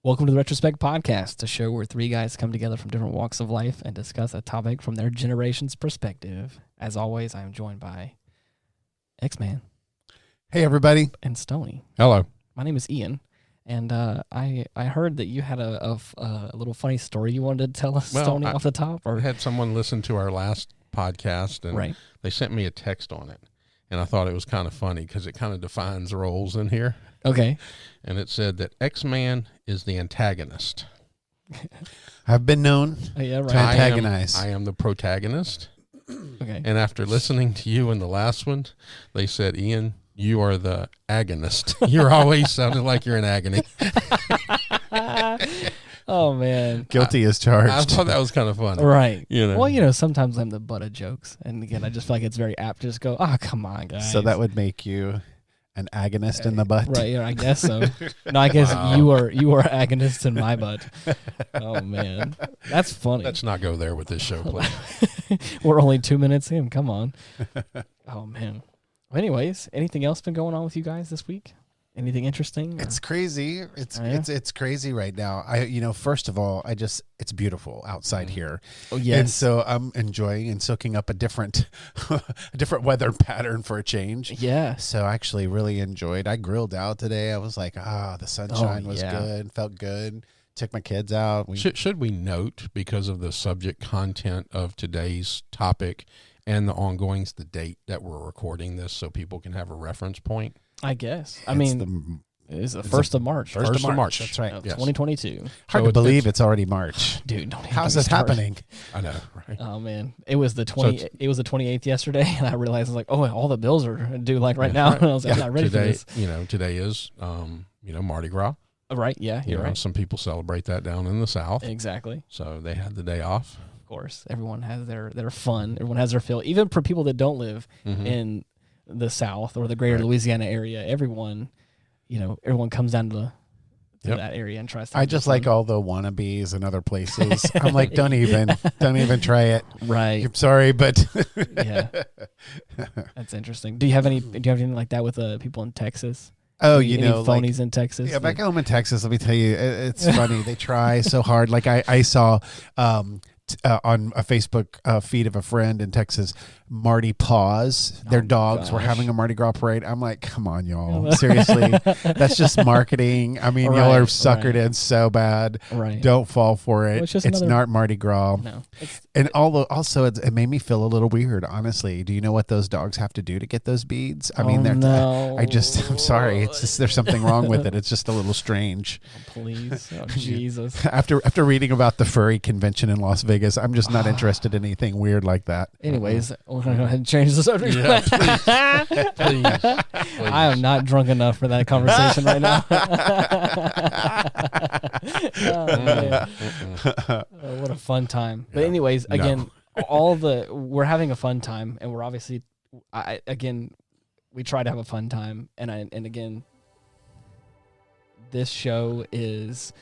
Welcome to the Retrospect podcast, a show where three guys come together from different walks of life and discuss a topic from their generation's perspective. As always, I am joined by X-Man. Hey, everybody. And Stoney. Hello. My name is Ian, and I heard that you had a little funny story you wanted to tell us, Stoney, off the top. I had someone listen to our last podcast, and they sent me a text on it, and I thought it was kind of funny because it kind of defines roles in here. Okay. And it said that X-Man is the antagonist. I've been known to antagonize. I am the protagonist. Okay. And after listening to you in the last one, they said, Ian, you are the agonist. You're always sounding like you're in agony. Oh, man. Guilty as charged. I thought that was kind of funny. Right. You know. Well, sometimes I'm the butt of jokes. And again, I just feel like it's very apt to just go, come on, guys. So that would make you an agonist in the butt? Right, yeah, I guess so. No, I guess you are agonist in my butt. Oh, man. That's funny. Let's not go there with this show, please. We're only 2 minutes in. Come on. Oh, man. Well, anyways, anything else been going on with you guys this week? Anything interesting? It's crazy. It's crazy right now. First of all, it's beautiful outside here. Oh, yes. And so I'm enjoying and soaking up a different weather pattern for a change. Yeah. So I actually really enjoyed. I grilled out today. I was like, the sunshine was good, felt good. Took my kids out. Should we note, because of the subject content of today's topic and the ongoings, the date that we're recording this so people can have a reference point? I guess. It's the 1st of March. 1st of March. That's right. Yes. 2022. Hard to believe it's already March. Dude, how's this happening? I know, right? Oh, man. It was the 28th yesterday, and I realized, I was like, all the bills are due right now. Right. And I was like, I'm not ready for this. Today is, Mardi Gras. Right, yeah, you're right. Some people celebrate that down in the South. Exactly. So they had the day off. Of course. Everyone has their fun. Everyone has their feel. Even for people that don't live in the South or the greater Louisiana area, everyone comes down to that area and tries to. I just like all the wannabes and other places. I'm like, don't even try it. Right. I'm sorry, but yeah, that's interesting. Do you have anything like that with people in Texas? Oh, any phonies in Texas? Yeah, back home in Texas, let me tell you, it's funny. They try so hard. Like I saw on a Facebook feed of a friend in Texas, Mardi Paws. Their dogs were having a Mardi Gras parade. I'm like, come on, y'all. Seriously, that's just marketing. I mean, y'all are suckered in so bad. Right. Don't fall for it. Well, it's not Mardi Gras. No. And also, it made me feel a little weird, honestly. Do you know what those dogs have to do to get those beads? I mean, I'm sorry. It's just, there's something wrong with it. It's just a little strange. Oh, please. Oh, Jesus. After reading about the furry convention in Las Vegas, I'm just not interested in anything weird like that. Anyways, we're going to go ahead and change the subject. Yeah, please. I am not drunk enough for that conversation right now. What a fun time. But anyways, again, we're having a fun time, and we're obviously, we try to have a fun time, and again, this show is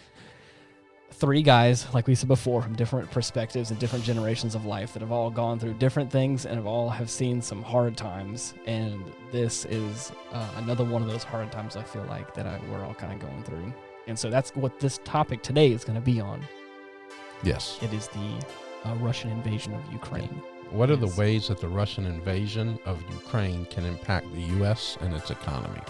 three guys, like we said before, from different perspectives and different generations of life that have all gone through different things and have seen some hard times. And this is another one of those hard times, I feel like, that we're all kind of going through. And so that's what this topic today is going to be on. Yes. It is the Russian invasion of Ukraine. What are the ways that the Russian invasion of Ukraine can impact the U.S. and its economy?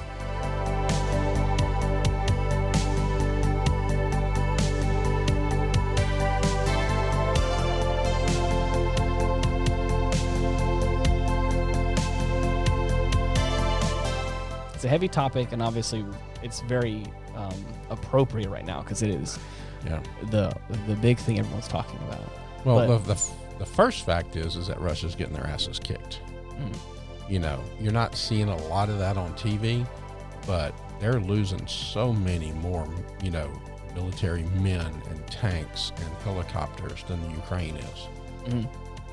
It's a heavy topic, and obviously it's very appropriate right now because it is the big thing everyone's talking about. Well, the first fact is that Russia's getting their asses kicked. You're not seeing a lot of that on TV, but they're losing so many more, military men and tanks and helicopters than the Ukraine is.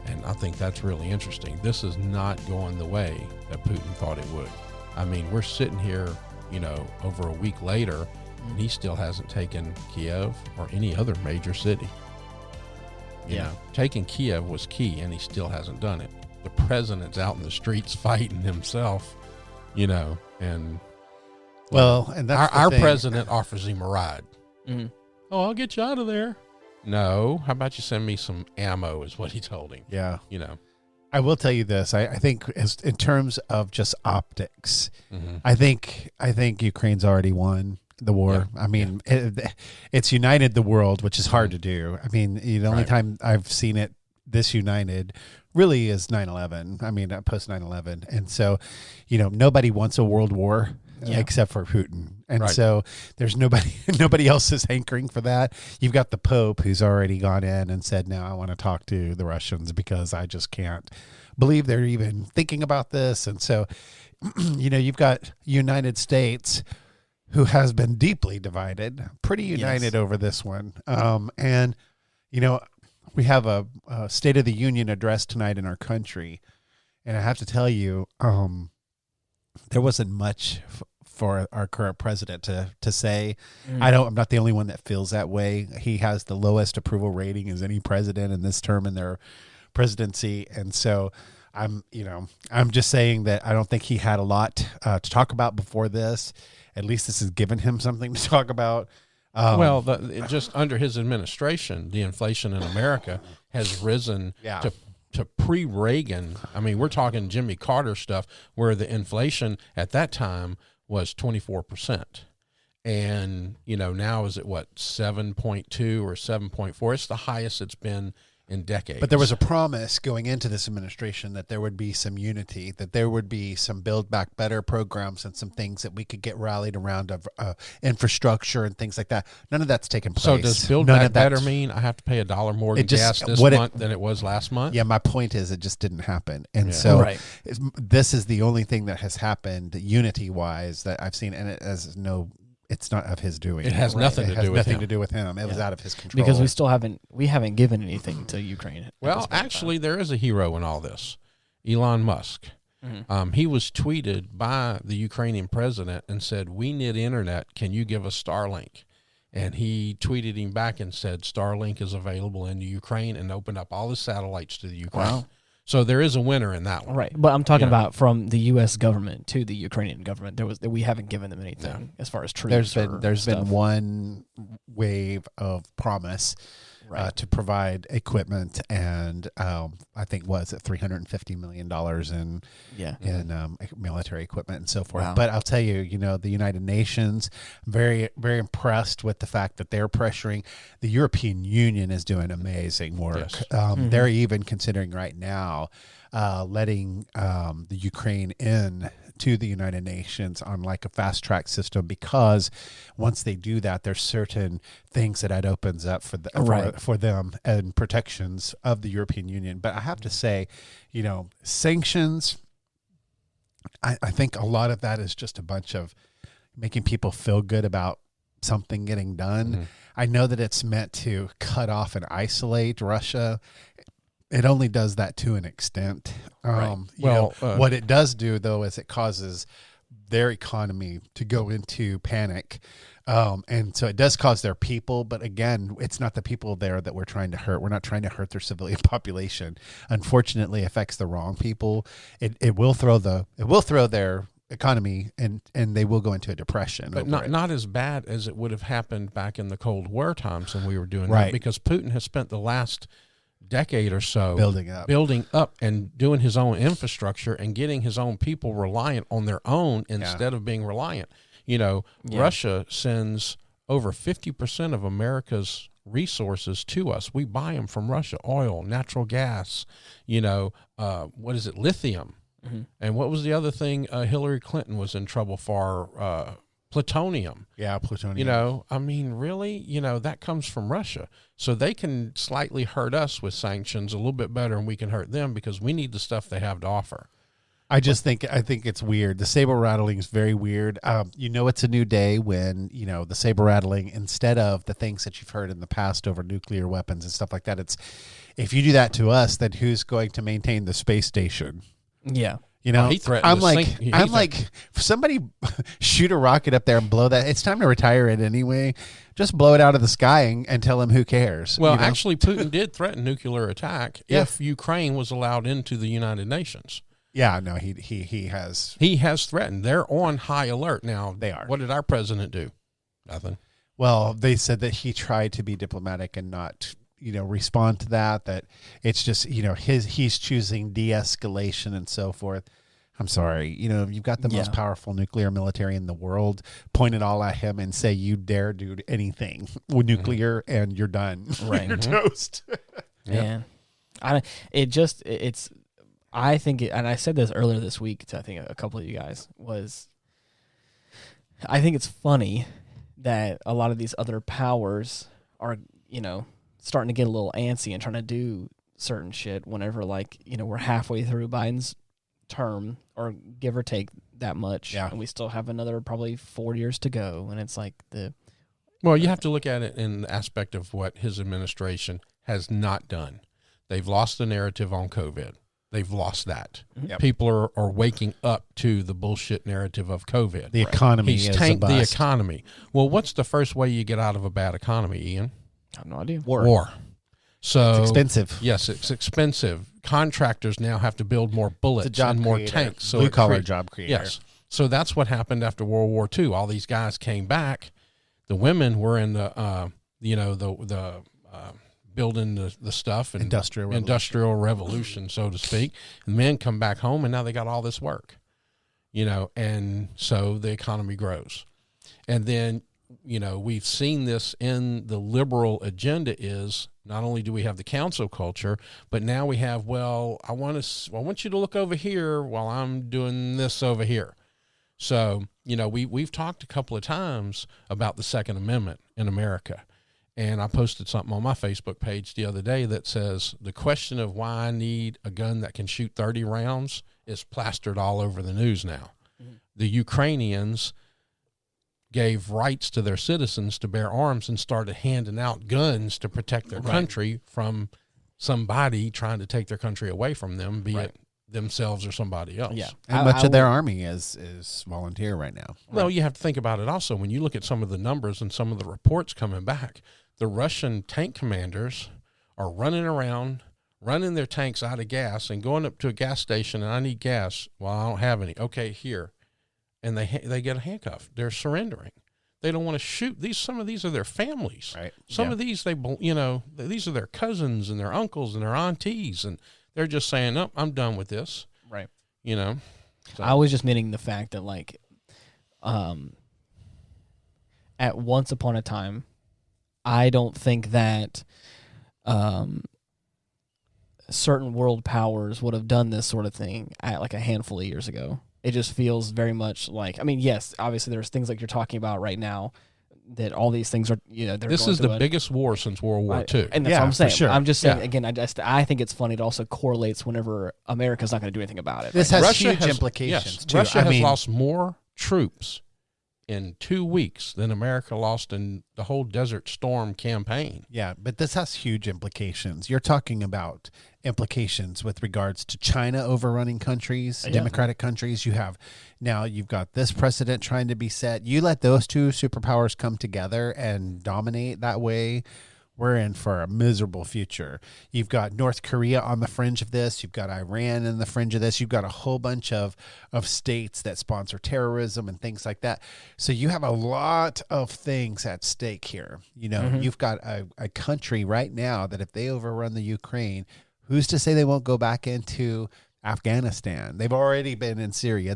And I think that's really interesting. This is not going the way that Putin thought it would. I mean, we're sitting here, over a week later, and he still hasn't taken Kiev or any other major city. You know, taking Kiev was key, and he still hasn't done it. The president's out in the streets fighting himself, and and that's our president offers him a ride. Oh, I'll get you out of there. No, how about you send me some ammo is what he told him. Yeah. You know. I will tell you this. I think in terms of just optics, Mm-hmm. I think Ukraine's already won the war. Yeah. I mean, it's united the world, which is hard to do. I mean, the only time I've seen it this united really is 9/11. I mean, post 9/11. And so, nobody wants a world war except for Putin. And so there's nobody else is hankering for that. You've got the Pope who's already gone in and said, no, I want to talk to the Russians because I just can't believe they're even thinking about this. And so, you've got United States who has been deeply divided, pretty united over this one. And, we have a State of the Union address tonight in our country. And I have to tell you, there wasn't much for our current president to say. I'm not the only one that feels that way. He has the lowest approval rating as any president in this term in their presidency. And so I'm just saying that I don't think he had a lot to talk about before this. At least this has given him something to talk about. Just under his administration, the inflation in America has risen to pre-Reagan. I mean, we're talking Jimmy Carter stuff where the inflation at that time was 24%. And, now is it 7.2 or 7.4? It's the highest it's been in decades. But there was a promise going into this administration that there would be some unity, that there would be some Build Back Better programs and some things that we could get rallied around of infrastructure and things like that. None of that's taken place. So does Build Back Better mean I have to pay $1 more in gas this month than it was last month? Yeah, my point is it just didn't happen. And so this is the only thing that has happened unity-wise that I've seen, and it has it's not of his doing. It has nothing to do with him. It was out of his control. Because we haven't given anything to Ukraine. Well, actually, there is a hero in all this, Elon Musk. Mm-hmm. He was tweeted by the Ukrainian president and said, "We need internet. Can you give us Starlink?" And he tweeted him back and said, "Starlink is available in the Ukraine," and opened up all his satellites to the Ukraine. Wow. So there is a winner in that one. Right. But I'm talking about from the U.S. government to the Ukrainian government. We haven't given them anything as far as troops. There's been one wave of promise to provide equipment, and I think $350 million in military equipment and so forth. Wow. But I'll tell you, the United Nations, very, very impressed with the fact that they're pressuring. The European Union is doing amazing work. Yes. They're even considering right now letting the Ukraine in to the United Nations on like a fast track system, because once they do that, there's certain things that opens up for them and protections of the European Union. But I have to say, sanctions, I think a lot of that is just a bunch of making people feel good about something getting done. Mm-hmm. I know that it's meant to cut off and isolate Russia. It only does that to an extent. What it does do, though, is it causes their economy to go into panic. And so it does cause their people. But again, it's not the people there that we're trying to hurt. We're not trying to hurt their civilian population. Unfortunately, it affects the wrong people. It will throw their economy and they will go into a depression. But not as bad as it would have happened back in the Cold War times when we were doing that, because Putin has spent the last decade or so building up and doing his own infrastructure and getting his own people reliant on their own instead of being reliant. Russia sends over 50% of America's resources to us. We buy them from Russia: oil, natural gas, lithium. Mm-hmm. And what was the other thing Hillary Clinton was in trouble for? Plutonium. Yeah, plutonium. Really, that comes from Russia. So they can slightly hurt us with sanctions a little bit better, and we can hurt them because we need the stuff they have to offer. I think it's weird. The saber rattling is very weird. It's a new day when, the saber rattling, instead of the things that you've heard in the past over nuclear weapons and stuff like that, it's, if you do that to us, then who's going to maintain the space station? Yeah. I'm like, somebody shoot a rocket up there and blow that. It's time to retire it anyway. Just blow it out of the sky and tell them who cares. Well, actually, Putin did threaten nuclear attack if Ukraine was allowed into the United Nations. Yeah, no, he has. He has threatened. They're on high alert now. They are. What did our president do? Nothing. Well, they said that he tried to be diplomatic and not, respond to that. That it's just, he's choosing de-escalation and so forth. I'm sorry. You've got the most powerful nuclear military in the world. Point it all at him and say you dare do anything with nuclear, and you're done. Right, you're toast. Man, I think, and I said this earlier this week to I think a couple of you guys, I think it's funny that a lot of these other powers are, starting to get a little antsy and trying to do certain shit whenever, we're halfway through Biden's term, or give or take that much, and we still have another probably 4 years to go, and it's like Well, you have to look at it in the aspect of what his administration has not done. They've lost the narrative on COVID. They've lost that. Yep. People are waking up to the bullshit narrative of COVID. The economy He's is tanked a bust. the economy. Well, what's the first way you get out of a bad economy, Ian? I have no idea. War. So It's expensive. Yes, it's expensive. Contractors now have to build more bullets and more tanks. So blue collar job creator. Yes. So that's what happened after World War II. All these guys came back. The women were in the building the stuff and industrial revolution, so to speak. And men come back home, and now they got all this work, and so the economy grows. And then, we've seen this in the liberal agenda is not only do we have the council culture, but now we have, I want you to look over here while I'm doing this over here. So, we've talked a couple of times about the Second Amendment in America. And I posted something on my Facebook page the other day that says the question of why I need a gun that can shoot 30 rounds is plastered all over the news now. Mm-hmm. The Ukrainians gave rights to their citizens to bear arms and started handing out guns to protect their country from somebody trying to take their country away from them, be it themselves or somebody else. Yeah. And much of their army is volunteer right now. Well, you have to think about it also. When you look at some of the numbers and some of the reports coming back, the Russian tank commanders are running around, running their tanks out of gas and going up to a gas station, and I need gas. Well, I don't have any. Okay, here. And they get a handcuff. They're surrendering. They don't want to shoot. Some of these are their families. Right. Some of these, these are their cousins and their uncles and their aunties, and they're just saying, "Oh, I'm done with this." Right. So. I was just meaning the fact that, at once upon a time, I don't think that certain world powers would have done this sort of thing at a handful of years ago. It just feels very much yes, obviously there's things like you're talking about right now that all these things are, this is the biggest war since World War II. And that's what I'm saying. Sure. I'm just saying, again, I think it's funny. It also correlates whenever America's not going to do anything about it. This has huge implications, too. Russia has lost more troops in 2 weeks than America lost in the whole Desert Storm campaign. Yeah, but this has huge implications. You're talking about implications with regards to China overrunning countries, democratic countries. You've got this precedent trying to be set. You let those two superpowers come together and dominate that way, we're in for a miserable future. You've got North Korea on the fringe of this. You've got Iran in the fringe of this. You've got a whole bunch of states that sponsor terrorism and things like that. So you have a lot of things at stake here. You've got a country right now that if they overrun the Ukraine, who's to say they won't go back into Afghanistan? They've already been in Syria.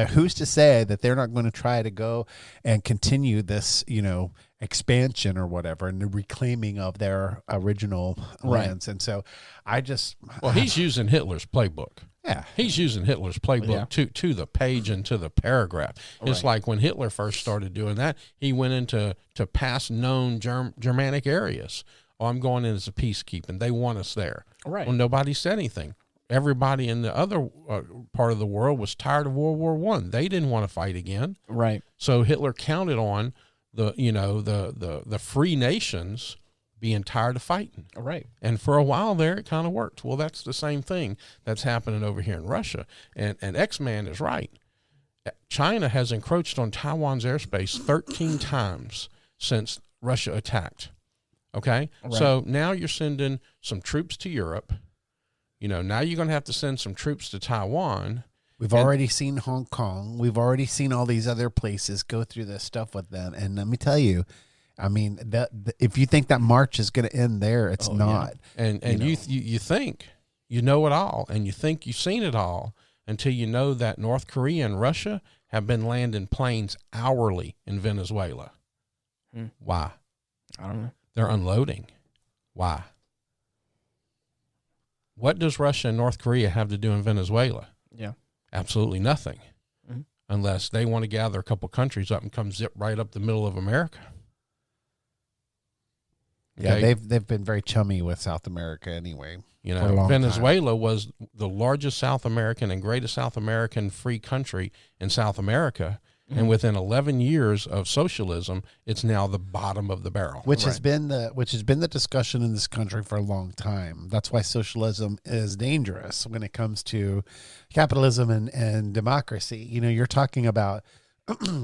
Who's to say that they're not going to try to go and continue this, expansion or whatever, and the reclaiming of their original lands. And so he's using Hitler's playbook. Yeah. He's using Hitler's playbook to the page and to the paragraph. It's like when Hitler first started doing that, he went into past known Germanic areas. Oh, I'm going in as a peacekeeping. They want us there. Right. Well, nobody said anything. Everybody in the other part of the world was tired of World War I. They didn't want to fight again. Right. So Hitler counted on the free nations being tired of fighting. Right. And for a while there, it kind of worked. Well, that's the same thing that's happening over here in Russia. And X-Man is right. China has encroached on Taiwan's airspace 13 times since Russia attacked. Okay? Right. So now you're sending some troops to Europe. Now you're going to have to send some troops to Taiwan. We've already seen Hong Kong. We've already seen all these other places go through this stuff with them. And let me tell you, I mean, if you think that march is going to end there, it's not. Yeah. And you think you know it all, and you think you've seen it all until you know that North Korea and Russia have been landing planes hourly in Venezuela. Why? I don't know. They're unloading. Why? What does Russia and North Korea have to do in Venezuela? Yeah. Absolutely nothing. Unless they want to gather a couple countries up and come zip right up the middle of America. Okay? Yeah, they've been very chummy with South America anyway. You know, Venezuela was the largest South American and greatest South American free country in South America. And within 11 years of socialism, it's now the bottom of the barrel. Which has been the discussion in this country for a long time. That's why socialism is dangerous when it comes to capitalism and democracy. You know, you're talking about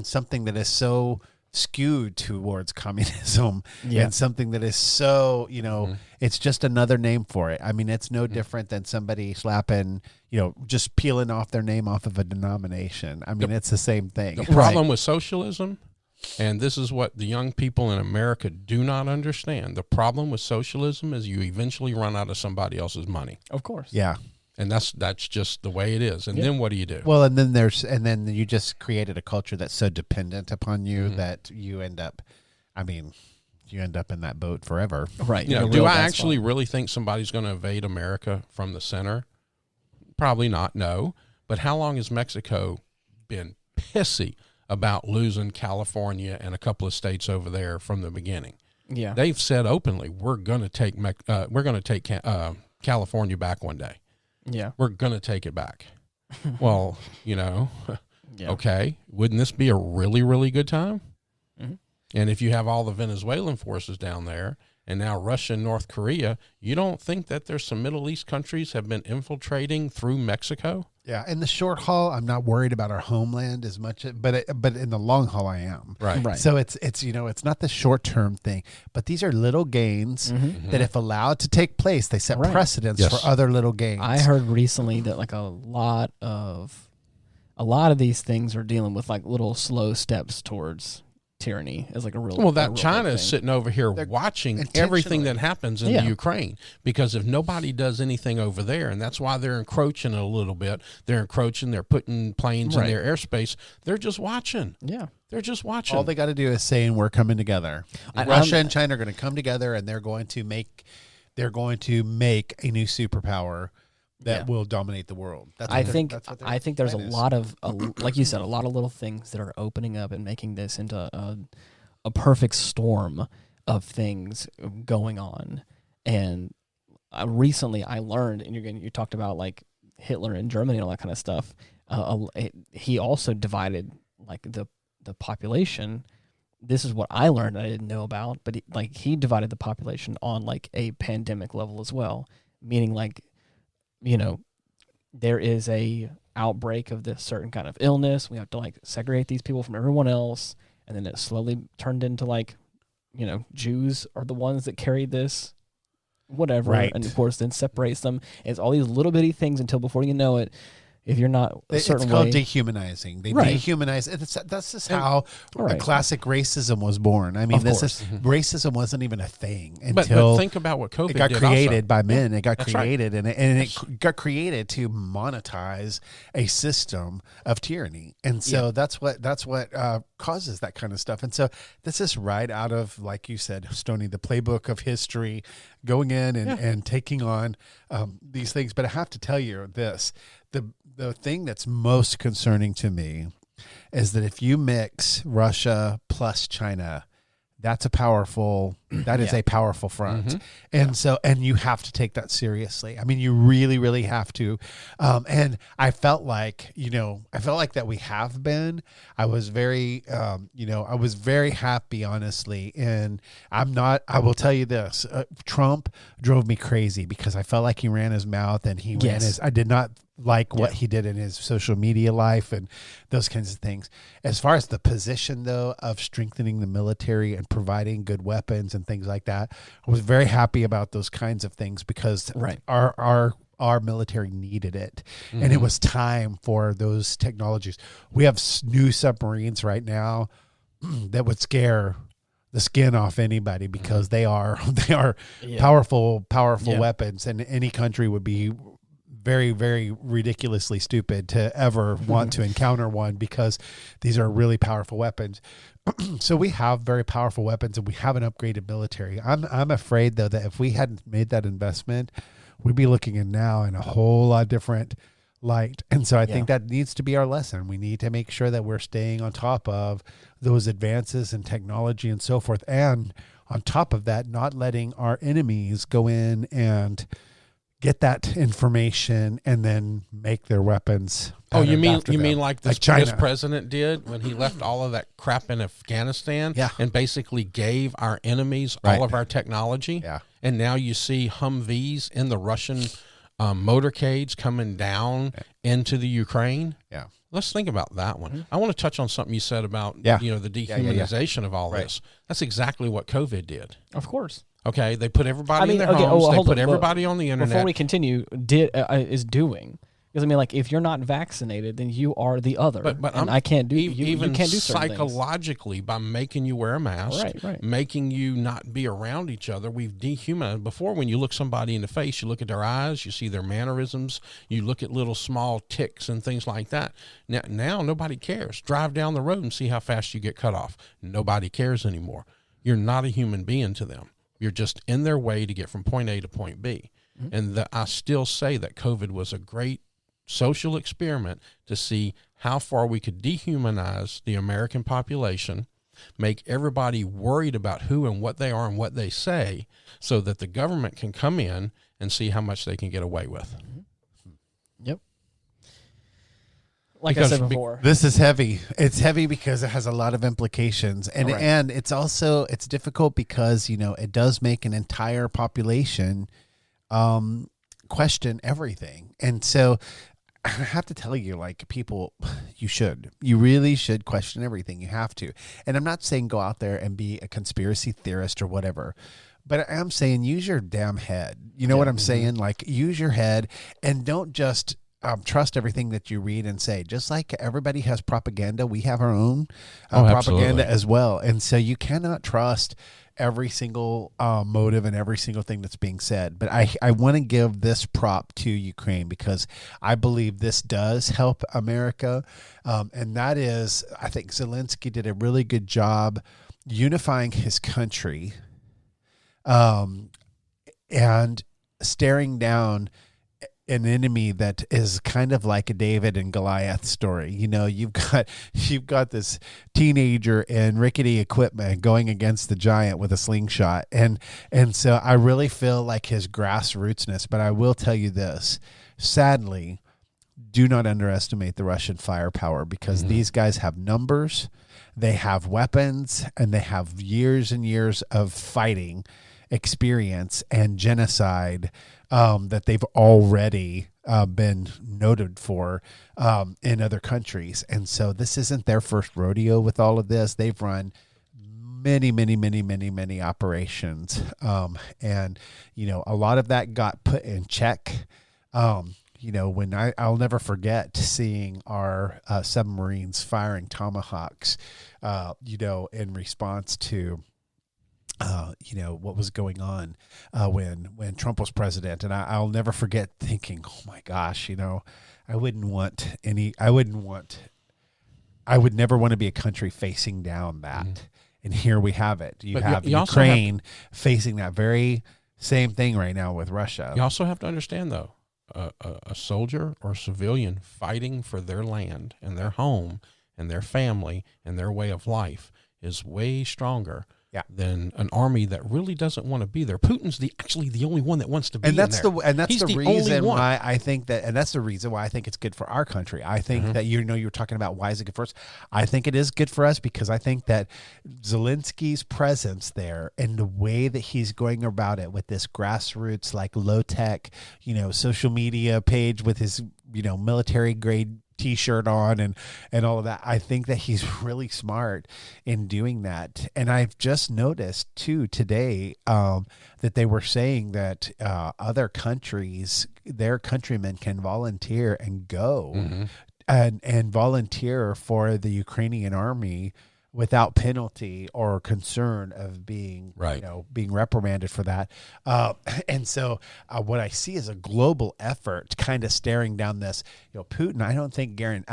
something that is so skewed towards communism and something that is so, you know, it's just another name for it. I mean, it's no different than somebody slapping, you know, just peeling off their name off of a denomination. I mean, it's the same thing. The problem with socialism, and this is what the young people in America do not understand, the problem with socialism is you eventually run out of somebody else's money. Of course. Yeah. And that's just the way it is. And then what do you do? Well, and then you just created a culture that's so dependent upon you that you end up in that boat forever. Right. You know, do I actually really think somebody's going to invade America from the center? Probably not, no. But how long has Mexico been pissy about losing California and a couple of states over there from the beginning? Yeah. They've said openly, we're going to take California back one day. Yeah. We're going to take it back. Well, you know, okay. Wouldn't this be a really, really good time? And if you have all the Venezuelan forces down there and now Russia and North Korea, you don't think that there's some Middle East countries have been infiltrating through Mexico? Yeah, in the short haul, I'm not worried about our homeland as much, but in the long haul, I am. Right. So it's you know, it's not the short term thing, but these are little gains that, if allowed to take place, they set precedents for other little gains. I heard recently that like a lot of these things are dealing with like little slow steps towards tyranny as like a real. Well, that China is sitting over here watching everything that happens in the Ukraine, because if nobody does anything over there, and that's why they're encroaching a little bit, they're putting planes in their airspace. They're just watching. Yeah. They're just watching. All they got to do is saying we're coming together. Russia and China are going to come together, and they're going to make a new superpower that will dominate the world. I think there's a lot of, like you said, a lot of little things that are opening up and making this into a perfect storm of things going on. And recently I learned, and you talked about like Hitler in Germany and all that kind of stuff. He also divided like the population. This is what I learned I didn't know about, but he divided the population on like a pandemic level as well, meaning like, you know, there is a outbreak of this certain kind of illness. We have to like segregate these people from everyone else. And then it slowly turned into like, you know, Jews are the ones that carry this, whatever. Right. And of course then separates them. It's all these little bitty things until before you know it, if you're not a certain it's called way, dehumanizing. They dehumanize. That's just how classic racism was born. I mean, racism wasn't even a thing until but think about what COVID it got did created by men. It got That's created, and it got created to monetize a system of tyranny. And so that's what causes that kind of stuff. And so this is right out of, like you said, Stoney, the playbook of history, going in and taking on these things. But I have to tell you this. The thing that's most concerning to me is that if you mix Russia plus China, that is a powerful front. And you have to take that seriously. I mean, you really, really have to. And I felt like that we have been. I was very, very happy, honestly. And I will tell you this, Trump drove me crazy because I felt like he ran his mouth and I did not like what he did in his social media life and those kinds of things. As far as the position, though, of strengthening the military and providing good weapons and things like that, I was very happy about those kinds of things because our military needed it. And it was time for those technologies. We have new submarines right now that would scare the skin off anybody because they are Yeah. powerful Yeah. weapons, and any country would be very, very ridiculously stupid to ever want to encounter one, because these are really powerful weapons. So we have very powerful weapons, and we have an upgraded military. I'm afraid though that if we hadn't made that investment, we'd be looking in now in a whole lot different light. And so I think that needs to be our lesson. We need to make sure that we're staying on top of those advances in technology and so forth. And on top of that, not letting our enemies go in and get that information and then make their weapons. Oh, you mean after them. like this president did when he left all of that crap in Afghanistan and basically gave our enemies all of our technology? Yeah. And now you see Humvees in the Russian motorcades coming down into the Ukraine. Yeah. Let's think about that one. I want to touch on something you said about the dehumanization of all this. That's exactly what COVID did. Of course. Okay, they put everybody in their homes. They put everybody on the internet. Before we continue, is doing. Because I mean, like, if you're not vaccinated, then you are the other. But I can't do even you can't do certain psychologically things. By making you wear a mask, right. making you not be around each other. We've dehumanized. Before, when you look somebody in the face, you look at their eyes, you see their mannerisms, you look at little small ticks and things like that. Now nobody cares. Drive down the road and see how fast you get cut off. Nobody cares anymore. You're not a human being to them. You're just in their way to get from point A to point B. Mm-hmm. And I still say that COVID was a great social experiment to see how far we could dehumanize the American population, make everybody worried about who and what they are and what they say, so that the government can come in and see how much they can get away with. Yep. Like I said before, this is heavy. It's heavy because it has a lot of implications, and and it's also difficult because it does make an entire population question everything. And so I have to tell you, like, people, you really should question everything. You have to. And I'm not saying go out there and be a conspiracy theorist or whatever, but I am saying use your damn head. You know what I'm saying? Like, use your head and don't just trust everything that you read and say. Just like everybody has propaganda, we have our own propaganda as well. And so you cannot trust every single motive and every single thing that's being said. But I want to give this prop to Ukraine, because I believe this does help America. And that is, I think Zelensky did a really good job unifying his country and staring down an enemy that is kind of like a David and Goliath story. You've got this teenager in rickety equipment going against the giant with a slingshot. And so I really feel like his grassrootsness, but I will tell you this, sadly, do not underestimate the Russian firepower, because these guys have numbers, they have weapons, and they have years and years of fighting experience and genocide that they've already been noted for in other countries. And so this isn't their first rodeo with all of this. They've run many operations. And, a lot of that got put in check. When I'll never forget seeing our submarines firing Tomahawks, in response to what was going on when Trump was president. And I'll never forget thinking, oh my gosh, I would never want to be a country facing down that. And here we have it. You have Ukraine facing that very same thing right now with Russia. You also have to understand, though, a soldier or a civilian fighting for their land and their home and their family and their way of life is way stronger than an army that really doesn't want to be there. Putin's actually the only one that wants to be there. And that's He's the reason why I think that, and that's the reason why I think it's good for our country. I think that, you were talking about why is it good for us? I think it is good for us because I think that Zelensky's presence there and the way that he's going about it with this grassroots, like low tech, social media page with his, military grade T-shirt on and all of that. I think that he's really smart in doing that. And I've just noticed too today that they were saying that other countries, their countrymen can volunteer and go and volunteer for the Ukrainian army without penalty or concern of being, being reprimanded for that. And so what I see is a global effort kind of staring down this, Putin. I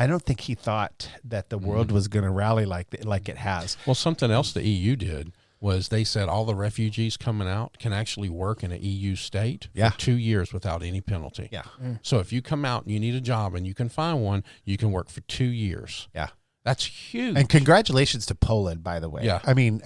don't think he thought that the world was going to rally like it has. Well, something else the EU did was they said all the refugees coming out can actually work in an EU state for 2 years without any penalty. Yeah. So if you come out and you need a job and you can find one, you can work for 2 years. Yeah. That's huge. And congratulations to Poland, by the way. Yeah. I mean,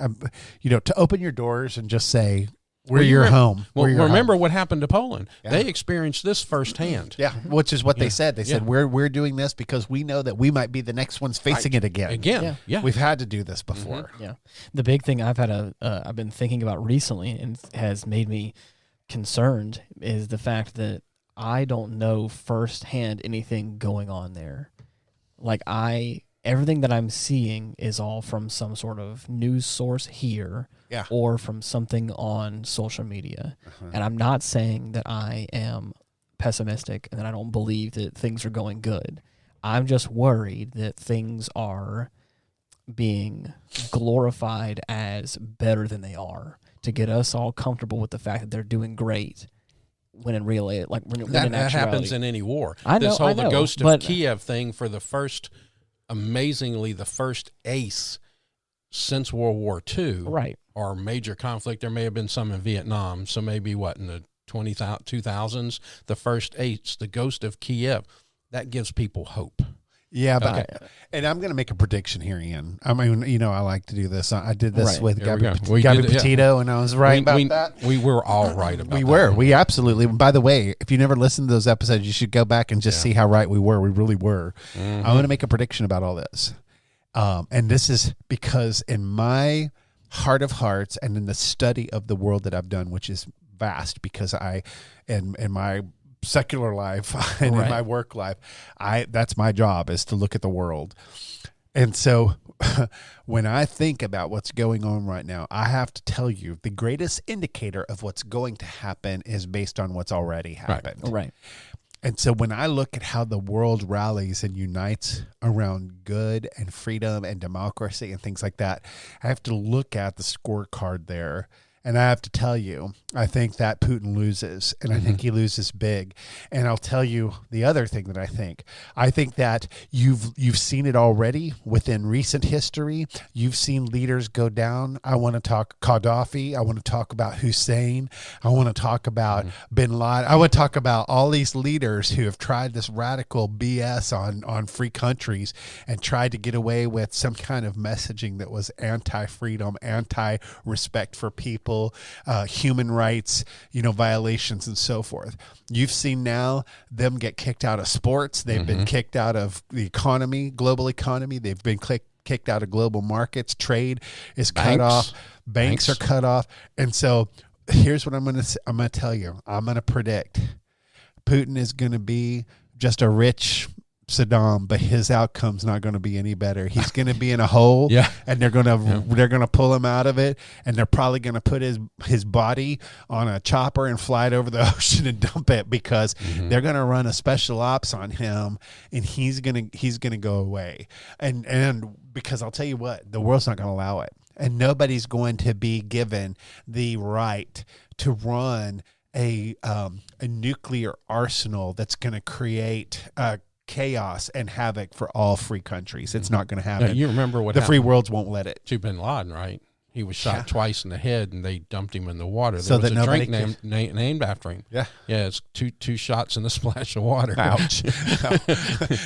to open your doors and just say, we're your home. Well, remember home. what happened to Poland. Yeah. They experienced this firsthand. Yeah, which is what they said. They said, we're doing this because we know that we might be the next ones facing it again. Yeah. We've had to do this before. Mm-hmm. Yeah. The big thing I've been thinking about recently and has made me concerned is the fact that I don't know firsthand anything going on there. Like everything that I'm seeing is all from some sort of news source here or from something on social media. And I'm not saying that I am pessimistic and that I don't believe that things are going good. I'm just worried that things are being glorified as better than they are to get us all comfortable with the fact that they're doing great. When in reality, that happens in any war. The Ghost of Kiev thing for the first ace since World War II, or major conflict. There may have been some in Vietnam, so maybe in the 2000s, the first ace, the Ghost of Kiev, that gives people hope. Yeah, but and I'm going to make a prediction here, Ian. I mean, I like to do this. I did this with Gabby Petito, and I was right about that. We were all right about that. We were. We absolutely. By the way, if you never listened to those episodes, you should go back and just see how right we were. We really were. I'm going to make a prediction about all this. And this is because in my heart of hearts and in the study of the world that I've done, which is vast because in my secular life and in my work life, that's my job, is to look at the world. And so when I think about what's going on right now, I have to tell you the greatest indicator of what's going to happen is based on what's already happened. Right. And so when I look at how the world rallies and unites around good and freedom and democracy and things like that, I have to look at the scorecard there. And I have to tell you, I think that Putin loses, and I think he loses big. And I'll tell you the other thing that I think. I think that you've seen it already within recent history. You've seen leaders go down. I want to talk Gaddafi. I want to talk about Hussein. I want to talk about bin Laden. I want to talk about all these leaders who have tried this radical BS on free countries and tried to get away with some kind of messaging that was anti-freedom, anti-respect for people, human rights, violations and so forth. You've seen now them get kicked out of sports. They've been kicked out of the economy, global economy. They've been kicked out of global markets. Trade is cut off. Banks are cut off. And so here's what I'm going to tell you. I'm going to predict Putin is going to be just a rich Saddam, but his outcome's not going to be any better. He's going to be in a hole, and they're going to pull him out of it, and they're probably going to put his body on a chopper and fly it over the ocean and dump it because they're going to run a special ops on him, and he's going to go away. And because I'll tell you what, the world's not going to allow it, and nobody's going to be given the right to run a nuclear arsenal that's going to create chaos and havoc for all free countries. It's not going to happen. Now, you remember what the free worlds won't let it. To bin Laden, right? He was shot twice in the head, and they dumped him in the water. So there was that a drink named after him. Yeah, it's two shots in a splash of water. Ouch.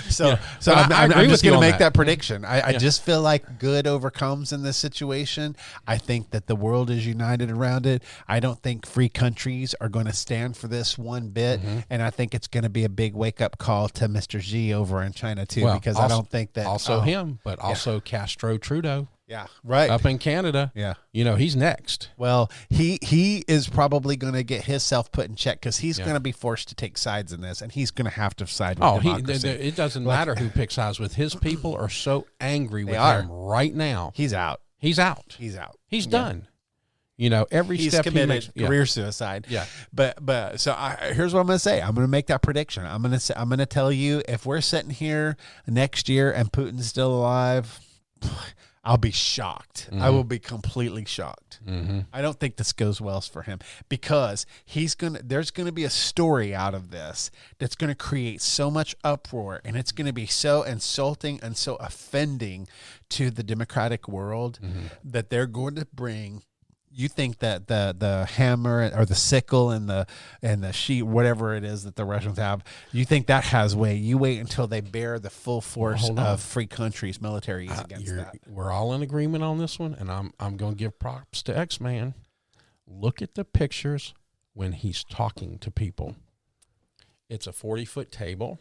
So I'm just going to make that prediction. I just feel like good overcomes in this situation. I think that the world is united around it. I don't think free countries are going to stand for this one bit, and I think it's going to be a big wake-up call to Mr. Xi over in China, too, because I don't think that... Also him, but also Castro Trudeau. Yeah, right. Up in Canada. Yeah. He's next. Well, he is probably going to get himself put in check because he's going to be forced to take sides in this, and he's going to have to side with democracy. It doesn't matter who picks sides with. His people are so angry with him right now. He's out. He's out. He's done. Every he's step committed he makes, career suicide. Yeah. But so here's what I'm going to say. I'm going to make that prediction. I'm going to tell you, if we're sitting here next year and Putin's still alive, I'll be shocked. Mm-hmm. I will be completely shocked. Mm-hmm. I don't think this goes well for him because there's gonna be a story out of this that's gonna create so much uproar, and it's gonna be so insulting and so offending to the democratic world that they're going to bring. You think that the hammer or the sickle and the sheet, whatever it is that the Russians have, you think that has weight? You wait until they bear the full force of free countries' militaries against that. We're all in agreement on this one, and I'm going to give props to X-Man. Look at the pictures when he's talking to people. It's a 40-foot table,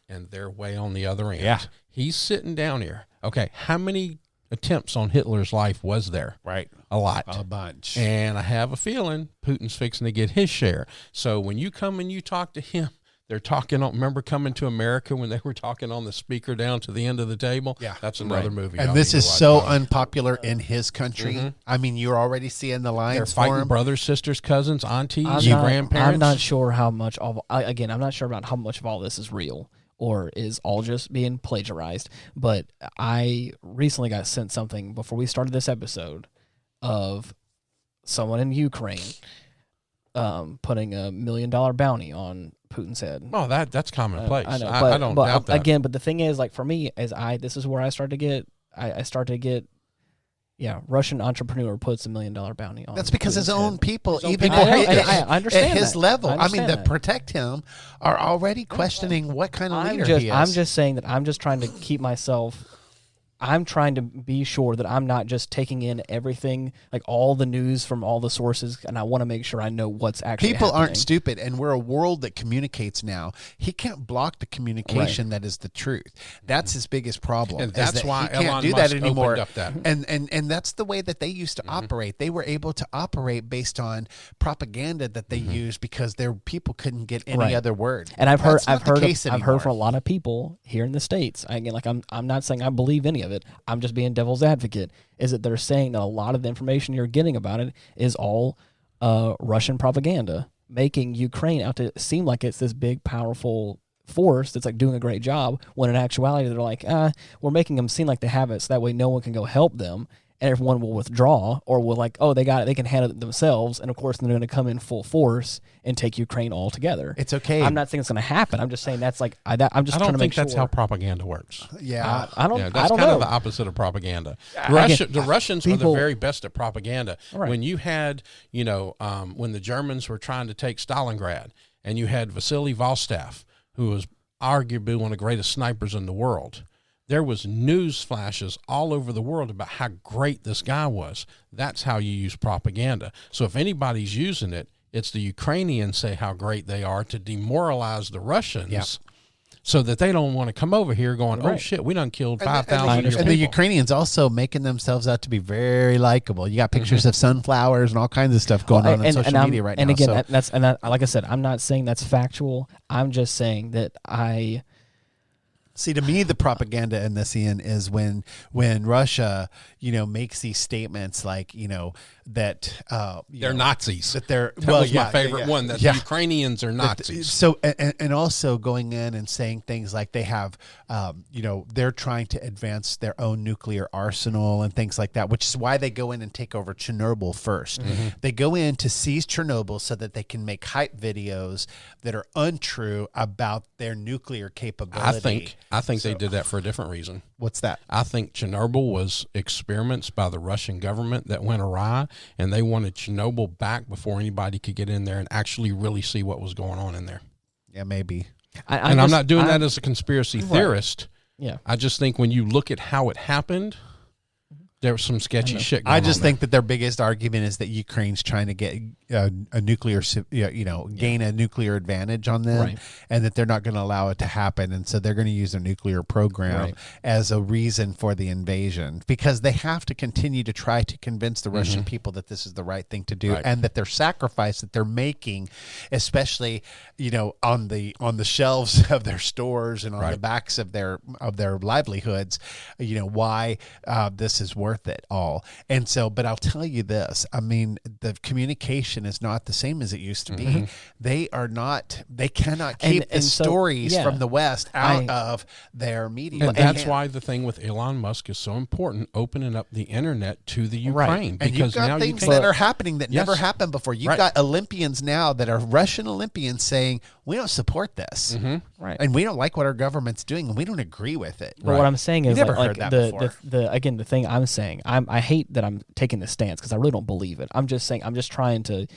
and they're way on the other end. Yeah. He's sitting down here. Okay, how many attempts on Hitler's life was there? Right. A lot. A bunch. And I have a feeling Putin's fixing to get his share. So when you come and you talk to him, they're talking on, remember coming to America when they were talking on the speaker down to the end of the table? Yeah. That's another movie. And this is so unpopular in his country. I mean, you're already seeing the lines They're for fighting him. brothers, sisters, cousins, aunties, I'm grandparents. not sure how much of again. I'm not sure about how much of all this is real or is all just being plagiarized. But I recently got sent something before we started this episode of someone in Ukraine putting $1 million bounty on Putin's head. Oh, that's commonplace. I know, I don't doubt that. Again, but the thing is, like for me, this is where I start to get. I start to get. Yeah, Russian entrepreneur puts $1 million bounty on. That's because Putin's his own head. people, His even own people. at I understand his that. level, I understand that that. protect him, are already questioning what kind of leader he is. I'm just saying that I'm just trying to keep myself. I'm trying to be sure that I'm not just taking in everything, like all the news from all the sources, and I want to make sure I know what's actually People happening. aren't stupid, and we're a world that communicates now. He can't block the communication that is the truth. That's his biggest problem. And that's why he can't Elon do Musk that anymore. opened up that. And that's the way that they used to operate. They were able to operate based on propaganda that they used because their people couldn't get any other word. And I've heard That's not the case I've heard anymore. from a lot of people here in the States. Again, like I'm not saying I believe any of it. I'm just being devil's advocate. Is that they're saying that a lot of the information you're getting about it is all Russian propaganda, making Ukraine out to seem like it's this big, powerful force that's like doing a great job, when in actuality they're like, we're making them seem like they have it, so that way no one can go help them. And everyone will withdraw, or will like, oh, they got it, they can handle it themselves. And of course, they're going to come in full force and take Ukraine all together. It's okay. I'm not saying it's going to happen. I'm just saying that's like, I'm just I trying to don't make think sure. that's how propaganda works. Yeah. I don't. Yeah, I that's don't kind know. of the opposite of propaganda. Again, The Russians are people- the very best at propaganda. Right. When you had, when the Germans were trying to take Stalingrad, and you had Vasily Volstaff, who was arguably one of the greatest snipers in the world, there was news flashes all over the world about how great this guy was. That's how you use propaganda. So if anybody's using it, it's the Ukrainians say how great they are to demoralize the Russians, so that they don't want to come over here going, oh, shit, we done killed 5,000 And the Ukrainians also making themselves out to be very likable. You got pictures of sunflowers and all kinds of stuff going on social media right now. And again, like I said, I'm not saying that's factual. I'm just saying that See, to me, the propaganda in this, Ian, is when Russia, makes these statements like, that they're Nazis. that they're That was my favorite one. That the Ukrainians are Nazis. So and also going in and saying things like they have, they're trying to advance their own nuclear arsenal and things like that, which is why they go in and take over Chernobyl first. They go in to seize Chernobyl so that they can make hype videos that are untrue about their nuclear capability. I think they did that for a different reason. What's that? I think Chernobyl was experiments by the Russian government that went awry, and they wanted Chernobyl back before anybody could get in there and actually really see what was going on in there. Yeah, maybe. I'm not doing that as a conspiracy theorist. Yeah. I just think when you look at how it happened, there was some sketchy shit going on. I just think that their biggest argument is that Ukraine's trying to get a nuclear, gain a nuclear advantage on them, and that they're not going to allow it to happen. And so they're going to use their nuclear program as a reason for the invasion, because they have to continue to try to convince the Russian people that this is the right thing to do, and that their sacrifice that they're making, especially, on the shelves of their stores and on the backs of their livelihoods, why this is worth worth it all. And so, but I'll tell you this, I mean, the communication is not the same as it used to be. They cannot keep the stories from the West out of their media. And that's why the thing with Elon Musk is so important, opening up the internet to the Ukraine. And you've got things that are happening that never happened before. You've got Olympians now that are Russian Olympians saying, we don't support this. And we don't like what our government's doing, and we don't agree with it. But what I'm saying is, the thing I'm saying, I hate that I'm taking this stance because I really don't believe it. I'm just saying, I'm just trying to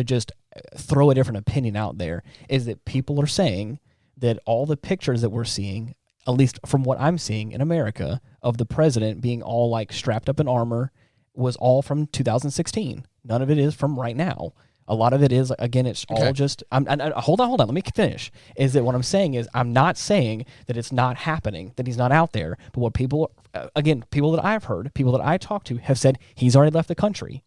just throw a different opinion out there, is that people are saying that all the pictures that we're seeing, at least from what I'm seeing in America, of the president being all like strapped up in armor was all from 2016. None of it is from right now. A lot of it is, again, it's all just, hold on, let me finish. Is that what I'm saying is, I'm not saying that it's not happening, that he's not out there, but what people, people that I've heard, people that I talked to have said he's already left the country.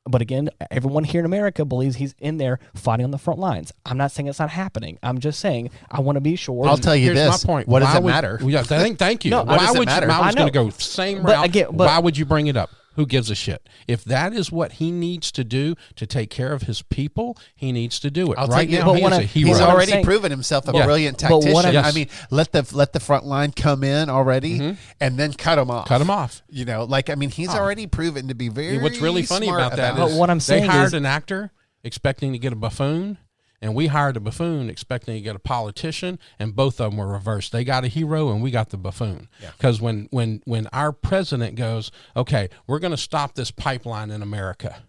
But again, everyone here in America believes he's in there fighting on the front lines. I'm not saying it's not happening. I'm just saying I want to be sure. I'll tell you Here's this. my point. What does it matter? Thank you. No, why would it matter? I was going to go same route. But why would you bring it up? Who gives a shit? If that is what he needs to do to take care of his people, he needs to do it. Right now, he is a hero. He's already proven himself a brilliant tactician. I mean, let the front line come in already, and then cut him off. Cut him off. You know, like, I mean, he's already proven to be very. What's really funny about that is, what I'm saying they hired an actor expecting to get a buffoon. And we hired a buffoon expecting to get a politician, and both of them were reversed. They got a hero, and we got the buffoon. Because when our president goes, okay, we're going to stop this pipeline in America,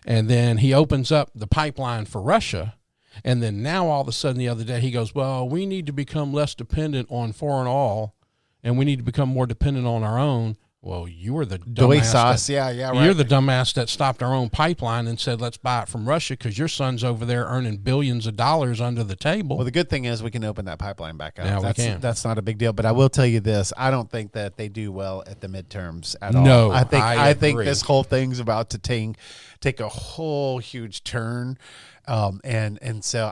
and then he opens up the pipeline for Russia, and then now all of a sudden the other day he goes, well, we need to become less dependent on foreign oil, and we need to become more dependent on our own. Well, you were the dumbass. You're the dumbass that stopped our own pipeline and said, let's buy it from Russia because your son's over there earning billions of dollars under the table. Well, the good thing is we can open that pipeline back up. Yeah, we can. That's not a big deal. But I will tell you this. I don't think that they do well at the midterms at all. No, I think this whole thing's about to take a whole huge turn. And so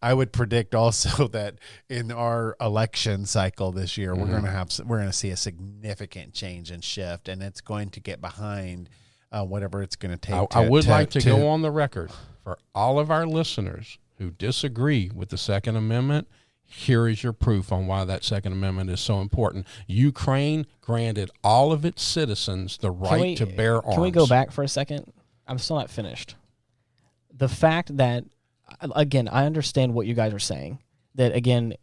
I would predict also that in our election cycle this year, we're going to see a significant change and shift, and it's going to get behind whatever it's going to take. I would like to go on the record for all of our listeners who disagree with the Second Amendment. Here is your proof on why that Second Amendment is so important. Ukraine granted all of its citizens the right to bear arms. Can we go back for a second? I'm still not finished. The fact that, again, I understand what you guys are saying, that, again,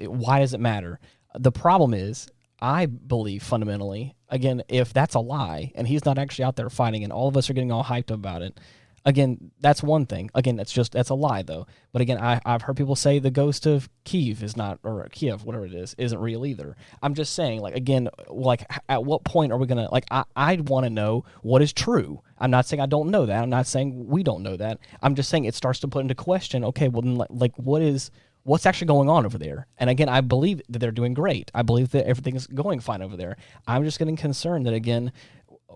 why does it matter? The problem is, I believe fundamentally, again, if that's a lie and he's not actually out there fighting and all of us are getting all hyped about it, again, that's one thing. Again, that's a lie, though. But again, I've heard people say the ghost of Kiev is not, or Kiev, whatever it is, isn't real either. I'm just saying, like, again, like, at what point are we going to, like, I want to know what is true. I'm not saying I don't know that. I'm not saying we don't know that. I'm just saying it starts to put into question, okay, well, then, like what's actually going on over there? And again, I believe that they're doing great. I believe that everything is going fine over there. I'm just getting concerned that, again,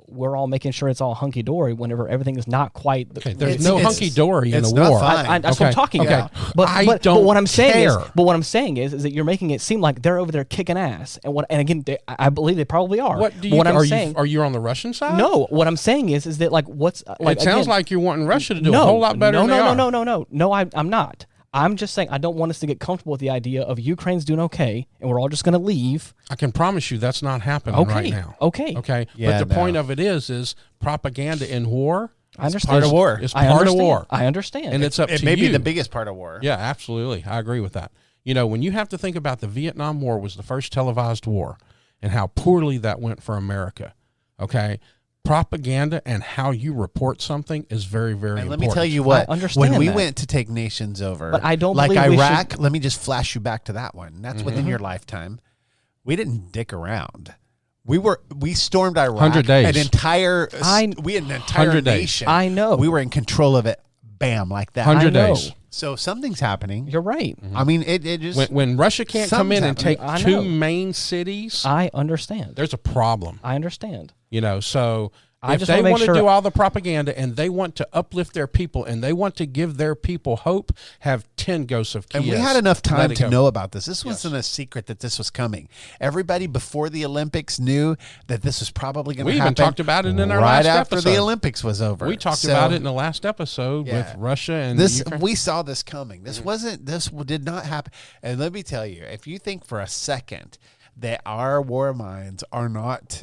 we're all making sure it's all hunky-dory whenever everything is not quite. There's no hunky-dory in a war. That's what I'm talking about. But what I'm saying is that you're making it seem like they're over there kicking ass. And again, I believe they probably are. Are you on the Russian side? No. What I'm saying is that, like, what's like? It sounds like you're wanting Russia to do a whole lot better than they are. No, I'm not. I'm just saying I don't want us to get comfortable with the idea of Ukraine's doing okay and we're all just going to leave. I can promise you that's not happening right now. Okay. Yeah, but the point of it is propaganda in war. I understand. Part of war. It's part of war. I understand. And it's up to you. It may be the biggest part of war. Yeah, absolutely. I agree with that. You know, when you have to think about the Vietnam War was the first televised war and how poorly that went for America, okay? Propaganda and how you report something is very, very important. Let me tell you what, when we that. went to take nations over, but I don't like believe Iraq, let me just flash you back to that one. That's within your lifetime. We didn't dick around. We stormed Iraq 100 days. We had an entire nation. I know. We were in control of it. Bam, like that. 100 days. So something's happening. You're right. I mean, it just when Russia can't come in and take two main cities. I understand. There's a problem. I understand. You know, so If they want to do all the propaganda and they want to uplift their people and they want to give their people hope, have 10 ghosts of Kias. And we had enough time to know about this. This wasn't a secret that this was coming. Everybody before the Olympics knew that this was probably going to happen. We even talked about it in our last episode. Right after the Olympics was over. We talked about it in the last episode with Russia and Ukraine. We saw this coming. This did not happen. And let me tell you, if you think for a second that our war minds are not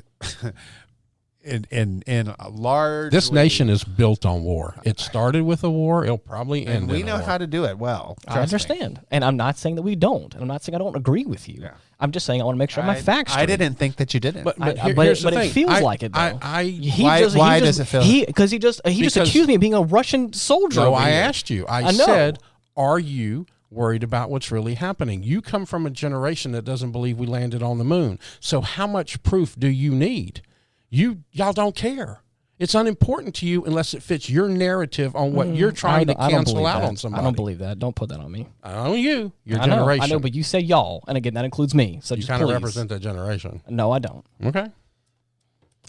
in a large. This nation is built on war. It started with a war. It'll probably end. And we know how to do it well. I understand, and I'm not saying that we don't. And I'm not saying I don't agree with you. Yeah. I'm just saying I want to make sure my facts. I didn't think that you didn't. But it feels like it though. Why does it feel? Because he just accused me of being a Russian soldier. No, I asked you. I said, "Are you worried about what's really happening? You come from a generation that doesn't believe we landed on the moon. So how much proof do you need? Y'all don't care. It's unimportant to you unless it fits your narrative on what you're trying to cancel out on somebody. I don't believe that. Don't put that on me. On you, your generation. I know, but you say y'all, and again, that includes me. So you kind of represent that generation. No, I don't. Okay.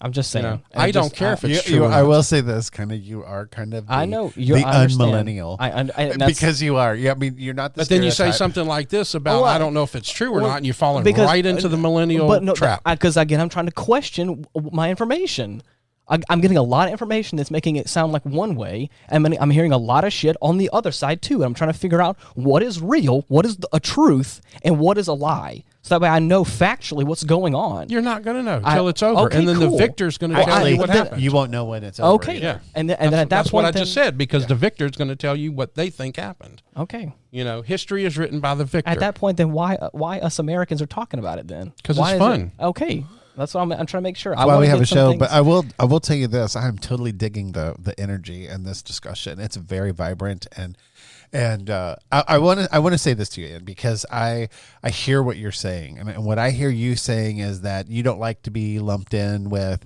I'm just saying. You know, I don't care if it's true. I will say this: you are kind of. I know you're the unmillennial. Because you are. Yeah, I mean, you're not. But then you say something like this about I don't know if it's true or not, and you're falling right into the millennial trap. Because again, I'm trying to question my information. I'm getting a lot of information that's making it sound like one way, and I'm hearing a lot of shit on the other side too. And I'm trying to figure out what is real, what is a truth, and what is a lie. So that way I know factually what's going on. You're not going to know until it's over. Okay, and then the victor's going to tell you what happened. You won't know when it's over. Okay. Yeah. And then at that that's point, what I just said, because the victor's going to tell you what they think happened. Okay. You know, history is written by the victor. At that point, then why us Americans are talking about it then? Because it's fun. Okay. That's what I'm trying to make sure. That's why we have a show. But I will tell you this: I'm totally digging the energy in this discussion. It's very vibrant, and I want to say this to you, Ian, because I hear what you're saying, and what I hear you saying is that you don't like to be lumped in with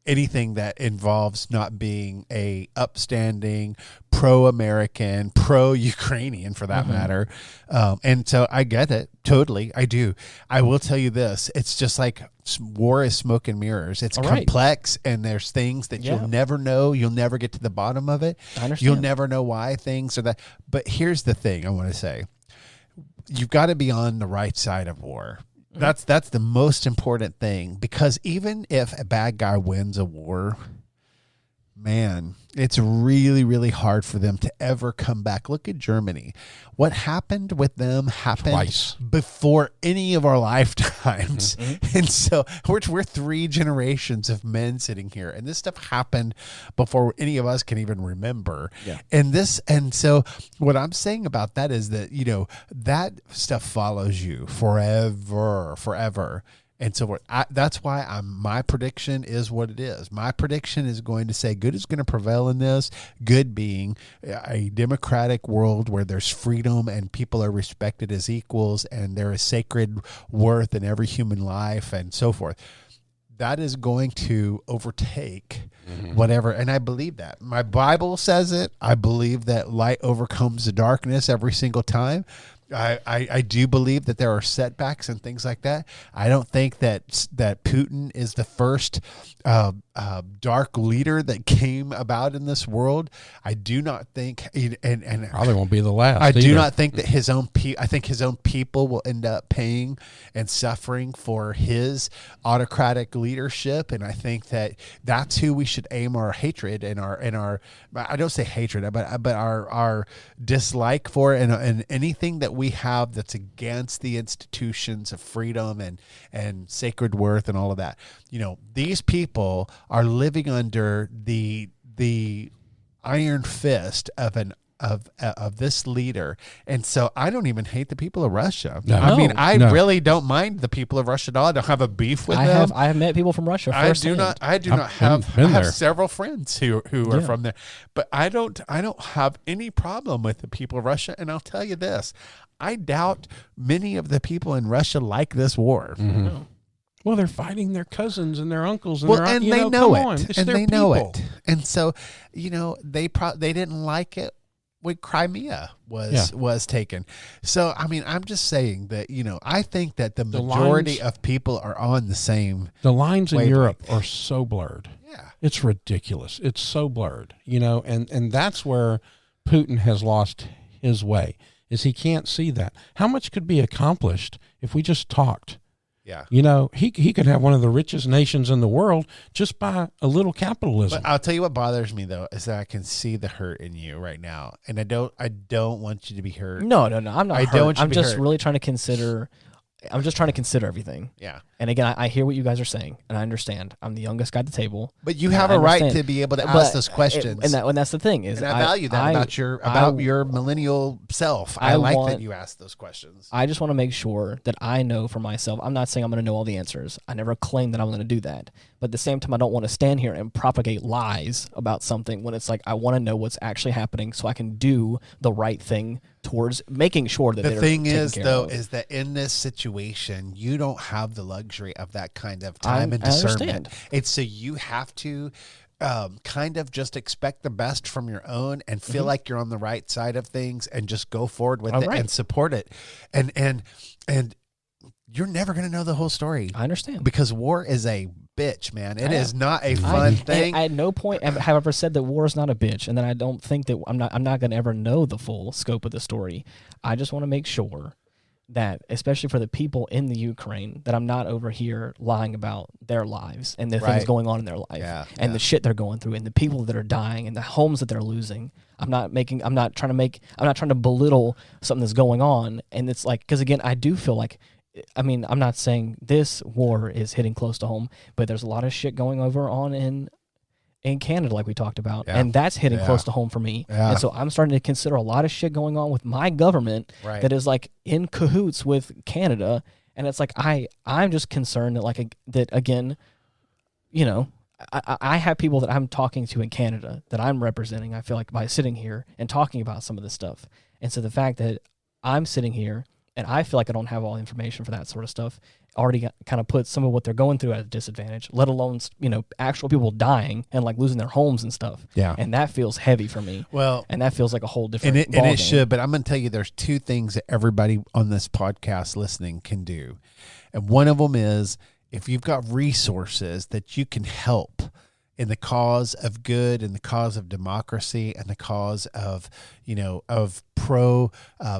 anything that involves not being a upstanding, pro-American, pro-Ukrainian for that matter. And so I get it. Totally. I do. I will tell you this. It's just like war is smoke and mirrors. It's complex and there's things that you'll never know. You'll never get to the bottom of it. I understand. You'll never know why things are that. But here's the thing I want to say. You've got to be on the right side of war. That's the most important thing, because even if a bad guy wins a war, man, it's really, really hard for them to ever come back. Look at Germany. What happened with them happened twice before any of our lifetimes. Mm-hmm. And so we're 3 generations of men sitting here, and this stuff happened before any of us can even remember. Yeah. And so what I'm saying about that is that, you know, that stuff follows you forever. And so that's why my prediction is what it is. My prediction is going to say good is going to prevail in this, good being a democratic world where there's freedom and people are respected as equals and there is sacred worth in every human life and so forth. That is going to overtake whatever. And I believe that. My Bible says it. I believe that light overcomes the darkness every single time. I do believe that there are setbacks and things like that. I don't think that Putin is the first dark leader that came about in this world. I do not think, and probably won't be the last. I do not think that I think his own people will end up paying and suffering for his autocratic leadership. And I think that that's who we should aim our hatred and our I don't say hatred, but our dislike for, and anything that we have that's against the institutions of freedom and sacred worth and all of that. You know, these people are living under the iron fist of this leader, and so I don't even hate the people of Russia. I really don't mind the people of Russia at all. I don't have a beef with them. I have met people from Russia. I do not have several friends who are from there, but I don't have any problem with the people of Russia. And I'll tell you this: I doubt many of the people in Russia like this war. Mm-hmm. No. Well, they're fighting their cousins and their uncles, and they know it, and they know it, and so, you know, they didn't like it Crimea was taken. So I mean, I'm just saying that I think that the majority of people are on the same. The lines in wavelength. Europe are so blurred. Yeah, it's ridiculous. It's so blurred, and that's where Putin has lost his way. Is he can't see that. How much could be accomplished if we just talked? Yeah. He could have one of the richest nations in the world just by a little capitalism. But I'll tell you what bothers me though is that I can see the hurt in you right now, and I don't want you to be hurt. No, I'm not. I hurt. don't want you to I'm be just hurt. really trying to consider. I'm just trying to consider everything. Yeah. And again, I hear what you guys are saying, and I understand. I'm the youngest guy at the table. But you have a right to be able to ask those questions. And that's the thing is, and I value that about your millennial self. I like that you ask those questions. I just want to make sure that I know for myself. I'm not saying I'm going to know all the answers. I never claim that I'm going to do that. But at the same time, I don't want to stand here and propagate lies about something when it's like I want to know what's actually happening so I can do the right thing towards making sure that the thing is though is that in this situation you don't have the luxury of that kind of time and discernment. It's so you have to kind of just expect the best from your own and feel like you're on the right side of things and just go forward with it and support it. And you're never going to know the whole story. I understand. Because war is a bitch, man. It is not a fun thing. At no point have I ever said that war is not a bitch, and then I don't think that I'm not going to ever know the full scope of the story. I just want to make sure that, especially for the people in the Ukraine, that I'm not over here lying about their lives and the things going on in their life and the shit they're going through and the people that are dying and the homes that they're losing. I'm not trying to belittle something that's going on. And it's like, because again, I do feel like, I mean, I'm not saying this war is hitting close to home, but there's a lot of shit going on in Canada, like we talked about, and that's hitting close to home for me. And so I'm starting to consider a lot of shit going on with my government that is like in cahoots with Canada, and it's like I'm just concerned that again, I have people that I'm talking to in Canada that I'm representing. I feel like by sitting here and talking about some of this stuff, and so the fact that I'm sitting here and I feel like I don't have all the information for that sort of stuff already kind of puts some of what they're going through at a disadvantage, let alone, actual people dying and like losing their homes and stuff. Yeah. And that feels heavy for me. Well, and that feels like a whole different and it should, but I'm going to tell you there's two things that everybody on this podcast listening can do. And one of them is if you've got resources that you can help in the cause of good, in the cause of democracy, and the cause of, of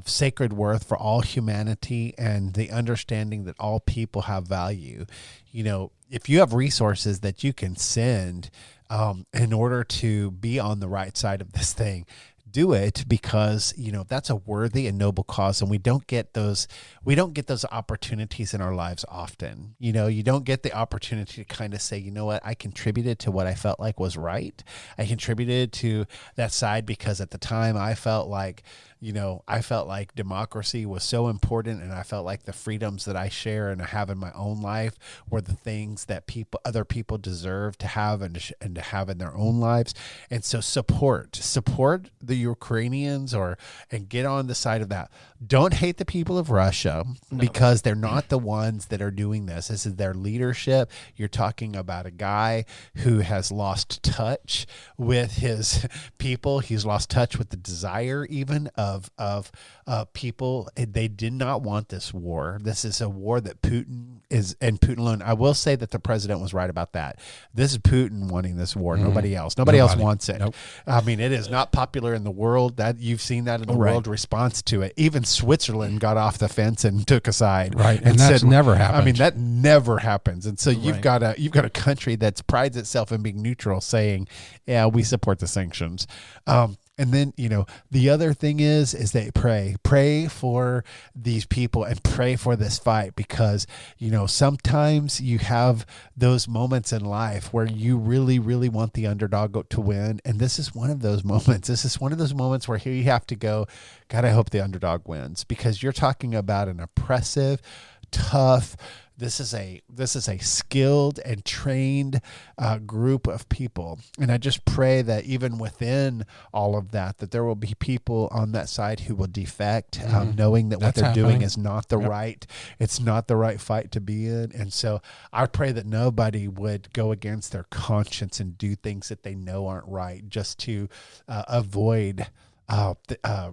sacred worth for all humanity and the understanding that all people have value. If you have resources that you can send in order to be on the right side of this thing, do it, because that's a worthy and noble cause, and we don't get those opportunities in our lives often. You don't get the opportunity to kind of say, you know what, I contributed to what I felt like was right. I contributed to that side because at the time I felt like democracy was so important, and I felt like the freedoms that I share and I have in my own life were the things that other people deserve to have and to have in their own lives. And so support the Ukrainians and get on the side of that. Don't hate the people of Russia because they're not the ones that are doing this. This is their leadership. You're talking about a guy who has lost touch with his people. He's lost touch with the desire even of people. They did not want this war. This is a war that Putin is, and Putin alone. I will say that the president was right about that. This is Putin wanting this war. Nobody else. Nobody else wants it. Nope. I mean, it is not popular in the world. That you've seen that in the world response to it. Even Switzerland got off the fence and took a side. Right, and that's never happened. I mean, that never happens. And so you've got a country that prides itself in being neutral, saying, "Yeah, we support the sanctions." And then, the other thing is they pray for these people and pray for this fight, because, sometimes you have those moments in life where you really, really want the underdog to win. And this is one of those moments. This is one of those moments where here you have to go, God, I hope the underdog wins, because you're talking about an oppressive, tough, This is a skilled and trained group of people. And I just pray that even within all of that there will be people on that side who will defect, knowing that what they're doing is not the right, it's not the right fight to be in. And so I pray that nobody would go against their conscience and do things that they know aren't right just to avoid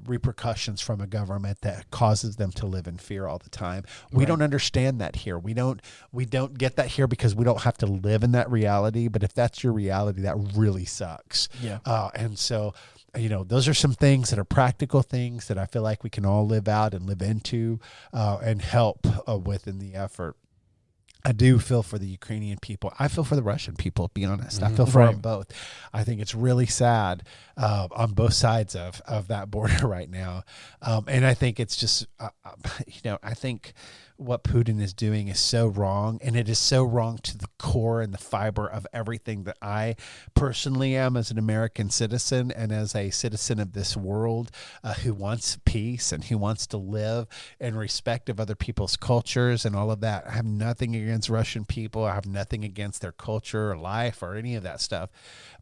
repercussions from a government that causes them to live in fear all the time. We don't understand that here. We don't get that here because we don't have to live in that reality. But if that's your reality, that really sucks. Yeah. And so, those are some things that are practical things that I feel like we can all live out and live into and help with in the effort. I do feel for the Ukrainian people. I feel for the Russian people, to be honest. I feel for them both. I think it's really sad on both sides of that border right now. And I think it's just, I think what Putin is doing is so wrong, and it is so wrong to the core and the fiber of everything that I personally am as an American citizen and as a citizen of this world who wants peace and who wants to live in respect of other people's cultures and all of that. I have nothing against Russian people. I have nothing against their culture or life or any of that stuff.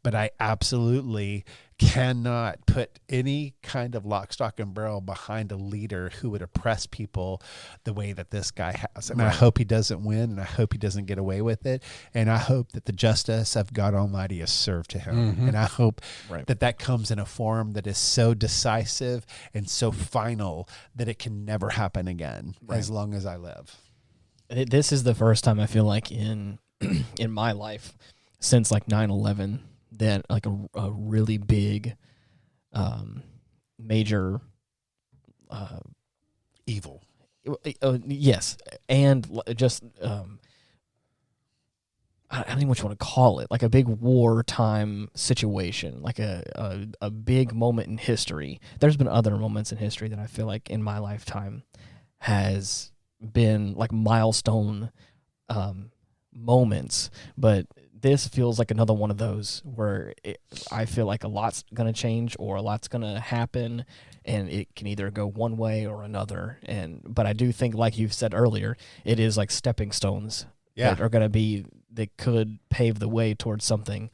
But I absolutely cannot put any kind of lock, stock, and barrel behind a leader who would oppress people the way that this guy has. And I hope he doesn't win, and I hope he doesn't get away with it. And I hope that the justice of God Almighty is served to him. And I hope that comes in a form that is so decisive and so final that it can never happen again as long as I live. This is the first time I feel like in my life since like 9/11 that like a really big major evil. Yes, and just I don't even know what you want to call it, like a big wartime situation, like a big moment in history. There's been other moments in history that I feel like in my lifetime has been like milestone moments, but this feels like another one of those where I feel like a lot's going to change or a lot's going to happen, and it can either go one way or another. But I do think, like you said earlier, it is like stepping stones that are going to be, that could pave the way towards something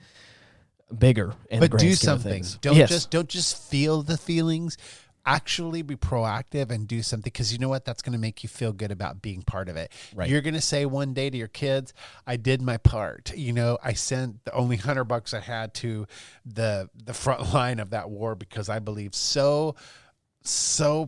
bigger. But do something. Don't just feel the feelings. Actually be proactive and do something, because you know what? That's going to make you feel good about being part of it. Right. You're going to say one day to your kids, I did my part. I sent the only $100 I had to the front line of that war because I believe so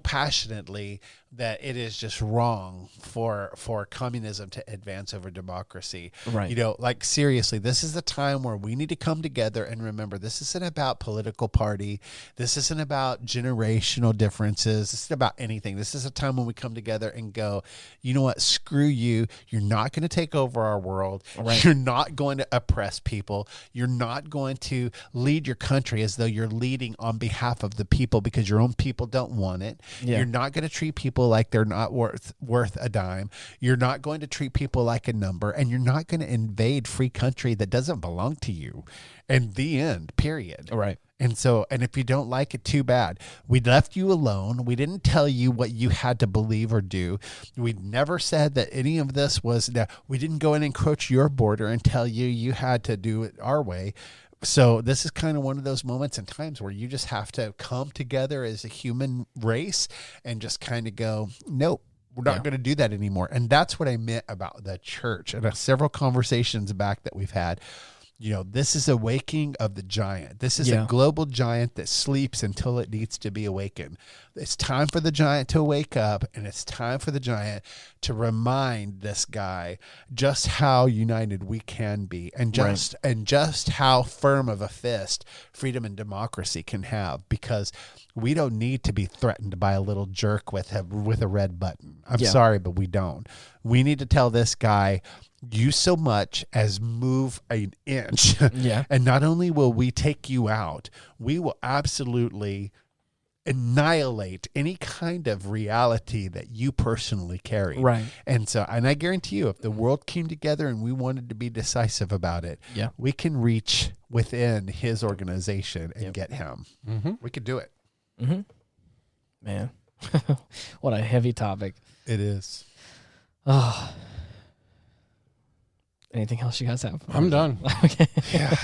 passionately that it is just wrong for communism to advance over democracy. Right. Like seriously, this is the time where we need to come together and remember this isn't about political party. This isn't about generational differences. This isn't about anything. This is a time when we come together and go, you know what? Screw you. You're not going to take over our world. Right. You're not going to oppress people. You're not going to lead your country as though you're leading on behalf of the people because your own people don't want it. Yeah. You're not going to treat people like they're not worth a dime. You're not going to treat people like a number, and you're not going to invade free country that doesn't belong to you. And the end, period. Right. And if you don't like it, too bad. We left you alone. We didn't tell you what you had to believe or do. We never said that any of this was, we didn't go in and encroach your border and tell you had to do it our way. So this is kind of one of those moments and times where you just have to come together as a human race and just kind of go, nope, we're not going to do that anymore. And that's what I meant about the church. And several conversations back that we've had, this is a waking of the giant. This is a global giant that sleeps until it needs to be awakened. It's time for the giant to wake up, and it's time for the giant to remind this guy just how united we can be, and just how firm of a fist freedom and democracy can have, because we don't need to be threatened by a little jerk with a red button. I'm sorry, but we don't. We need to tell this guy, you so much as move an inch. Yeah. And not only will we take you out, we will absolutely annihilate any kind of reality that you personally carry. Right. And I guarantee you, if the world came together and we wanted to be decisive about it, we can reach within his organization and get him. Mm-hmm. We could do it. Mm-hmm. Man, what a heavy topic. It is. Oh. Anything else you guys have? I'm done. Okay. Yeah.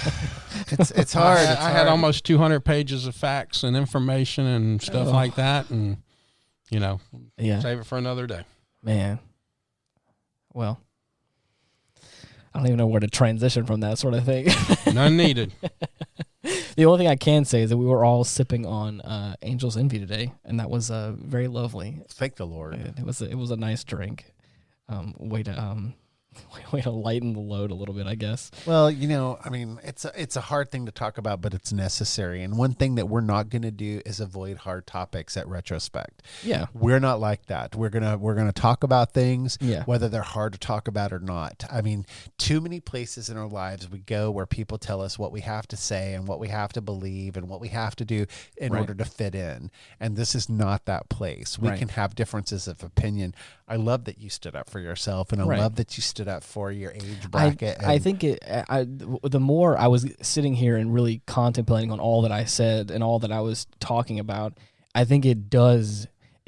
It's hard. I had almost 200 pages of facts and information and stuff like that, and save it for another day. Man. Well, I don't even know where to transition from that sort of thing. None needed. The only thing I can say is that we were all sipping on Angel's Envy today, and that was very lovely. Thank the Lord. It was a nice drink. Way to lighten the load a little bit, I guess. Well, I mean, it's a hard thing to talk about, but it's necessary. And one thing that we're not going to do is avoid hard topics at Retrospect. Yeah, we're not like that. We're gonna talk about things, whether they're hard to talk about or not. I mean, too many places in our lives we go where people tell us what we have to say and what we have to believe and what we have to do in order to fit in. And this is not that place. We can have differences of opinion. I love that you stood up for yourself, and I love that you stood up for your age bracket. I think the more I was sitting here and really contemplating on all that I said and all that I was talking about, I think it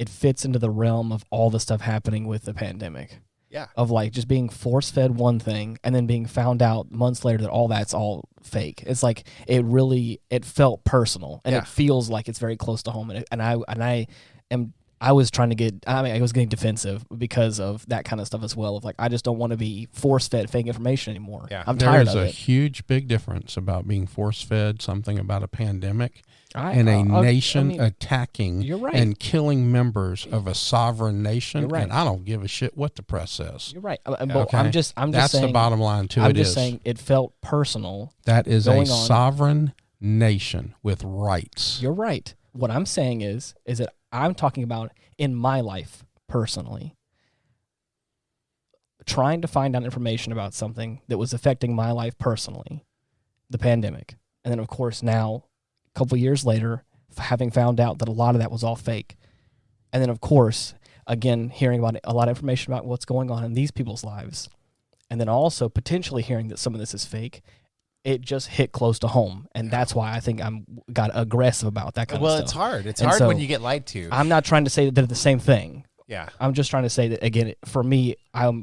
fits into the realm of all the stuff happening with the pandemic. Yeah. Of like just being force-fed one thing and then being found out months later that all that's all fake. It's like it felt personal, and it feels like it's very close to home. I was getting defensive because of that kind of stuff as well. Of like, I just don't want to be force-fed fake information anymore. Yeah. I'm tired of it. There's a huge, big difference about being force-fed something about a pandemic and a nation attacking and killing members of a sovereign nation. And I don't give a shit what the press says. You're right. Okay? I'm just That's saying, the bottom line to it. I'm just saying it felt personal. That is a sovereign nation with rights. You're right. What I'm saying is that I'm talking about in my life personally, trying to find out information about something that was affecting my life personally, the pandemic. And then, of course, now, a couple years later, having found out that a lot of that was all fake. And then, of course, again, hearing about a lot of information about what's going on in these people's lives. And then also potentially hearing that some of this is fake. It just hit close to home, and that's why I think got aggressive about that kind of stuff. Well, it's hard. It's hard when you get lied to. I'm not trying to say that they're the same thing. Yeah. I'm just trying to say that, again, for me, I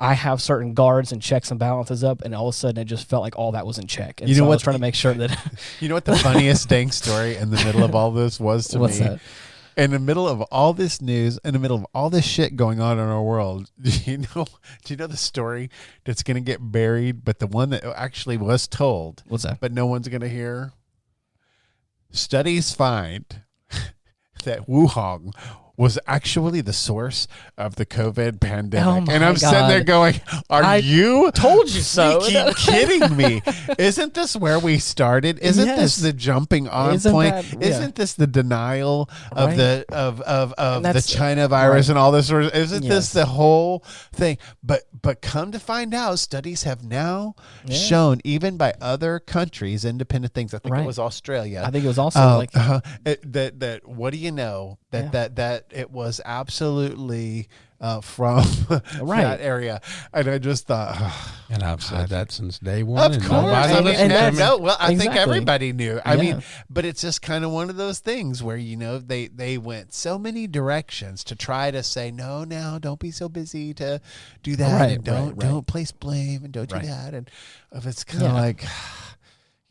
have certain guards and checks and balances up, and all of a sudden it just felt like all that was in check. And I was trying to make sure that... You know what the funniest dang story in the middle of all this was to me? What's that? In the middle of all this news, in the middle of all this shit going on in our world, do you know the story that's going to get buried, but the one that actually was told? What's that? But no one's going to hear? Studies find that Wuhan was actually the source of the COVID pandemic. Oh my and I'm sitting there going, you told you so. Keep kidding me. Isn't this where we started? Isn't this the jumping on point? Isn't this the denial of the China virus and all this sort of, isn't this the whole thing? But come to find out, studies have now shown, even by other countries, independent things. I think it was Australia. I think it was also that what do you know? That it was absolutely from that area, and I just thought, and I've said that since day one. Of course, I think everybody knew. I mean, but it's just kind of one of those things where they went so many directions to try to say no, now don't be so busy to do that, and don't place blame and don't do that, and it's kind of like.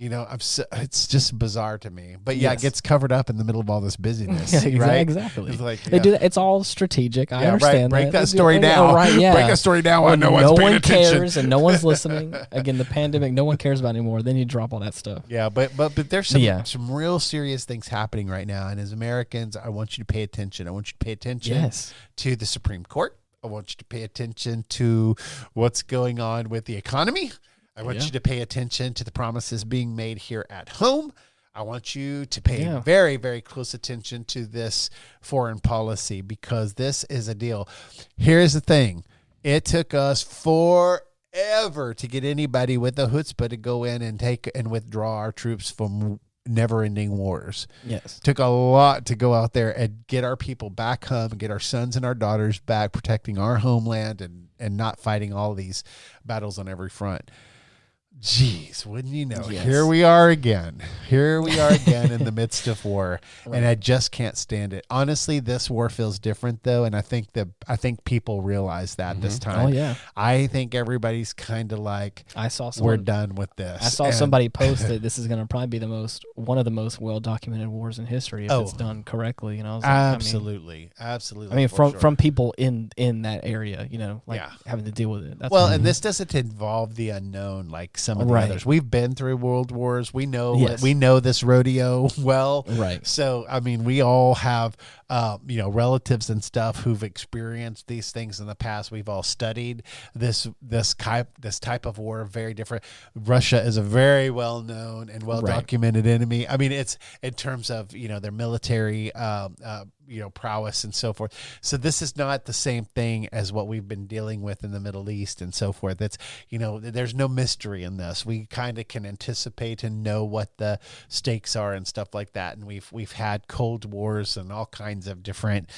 It's just bizarre to me, but it gets covered up in the middle of all this busyness. Right? Exactly. It's like, they do that. It's all strategic. I understand. Break that story down. Break that story down when no one's paying attention. Cares and no one's listening. Again, the pandemic, no one cares about anymore. Then you drop all that stuff. Yeah, but there's some real serious things happening right now, and as Americans, I want you to pay attention. I want you to pay attention to the Supreme Court. I want you to pay attention to what's going on with the economy. I want you to pay attention to the promises being made here at home. I want you to pay very, very close attention to this foreign policy, because this is a deal. Here's the thing. It took us forever to get anybody with the chutzpah to go in and take and withdraw our troops from never-ending wars. Yes. Took a lot to go out there and get our people back home and get our sons and our daughters back, protecting our homeland and not fighting all these battles on every front. Jeez, wouldn't you know? Yes. Here we are again. Here we are again in the midst of war, Right. and I just can't stand it. Honestly, this war feels different though, and I think people realize that this time. Oh yeah. I think everybody's kind of like, I saw we're someone, done with this. I saw And- somebody post that this is going to probably be one of the most well documented wars in history if Oh. it's done correctly. You know, I was like, Absolutely, absolutely. I mean, for sure. from people in that area, you know, like Yeah. having to deal with it. That's Well, and this doesn't involve the unknown like some of the Right. others. We've been through world wars. We know Yes. we know this rodeo well. Right. So I mean, we all have relatives and stuff who've experienced these things in the past. We've all studied this type of war. Very different. Russia is a very well known and well documented enemy. I mean, it's in terms of their military prowess and so forth. So this is not the same thing as what we've been dealing with in the Middle East and so forth. It's there's no mystery in this. We kind of can anticipate and know what the stakes are and stuff like that. And we've had Cold Wars and all kinds of different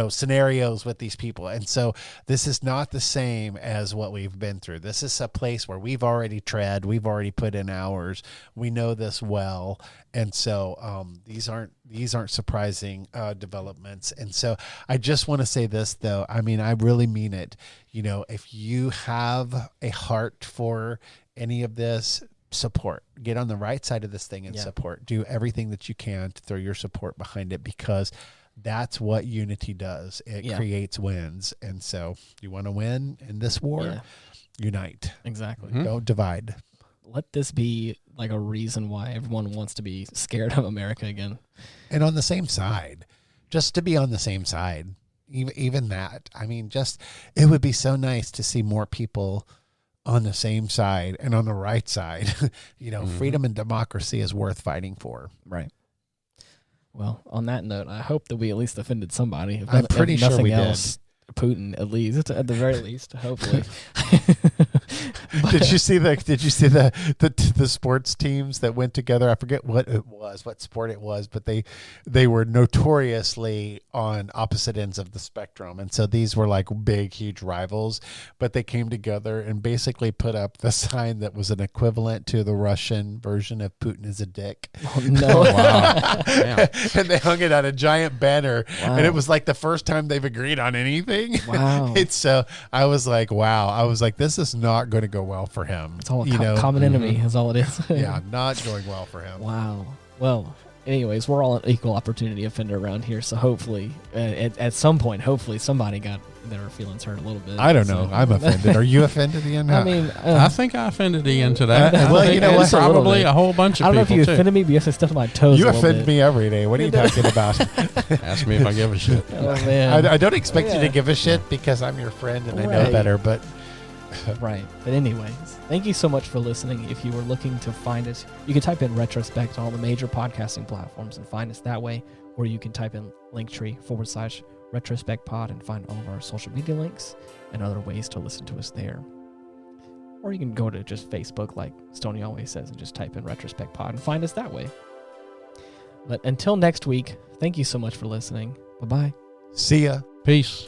scenarios with these people. And so this is not the same as what we've been through. This is a place where we've already tread, we've already put in hours. We know this well. And so these aren't surprising developments. And so I just want to say this, though. I mean, I really mean it. If you have a heart for any of this, support. Get on the right side of this thing and support. Do everything that you can to throw your support behind it, because that's what unity does. It creates wins. And so you want to win in this war, unite. Exactly. Mm-hmm. Don't divide. Let this be like a reason why everyone wants to be scared of America again. And on the same side, just to be on the same side, even that. I mean, it would be so nice to see more people on the same side and on the right side. Freedom and democracy is worth fighting for. Right. Well, on that note, I hope that we at least offended somebody. I'm pretty sure nothing we else, Putin, at least, at the very least, hopefully. Did you see the sports teams that went together? I forget what sport it was, but they were notoriously on opposite ends of the spectrum. And so these were like big, huge rivals, but they came together and basically put up the sign that was an equivalent to the Russian version of Putin is a dick. Oh, no. Wow. Yeah. And they hung it on a giant banner. Wow. And it was like the first time they've agreed on anything. Wow. And so I was like, wow. I was like, this is not going to go well for him. It's all a common enemy is all it is. Yeah, not going well for him. Wow. Well, anyways, we're all an equal opportunity offender around here, so hopefully, at some point, somebody got their feelings hurt a little bit. I don't know. I'm offended. Are you offended, Ian? I mean, I think I offended Ian today. Well, you know what? Probably a whole bunch of I don't know if people you too. offended me, but you have to step on my toes. You a little offend bit. me every day. What are you talking about? Ask me if I give a shit. Oh man. I don't expect you Yeah. to give a shit because I'm your friend and I know Right. better, but Right. But anyways, thank you so much for listening. If you were looking to find us, you can type in Retrospect on all the major podcasting platforms and find us that way, or you can type in Linktree/Retrospect Pod and find all of our social media links and other ways to listen to us there. Or you can go to just Facebook, like Stoney always says, and just type in Retrospect Pod and find us that way. But until next week, thank you so much for listening. Bye-bye. see ya. Peace.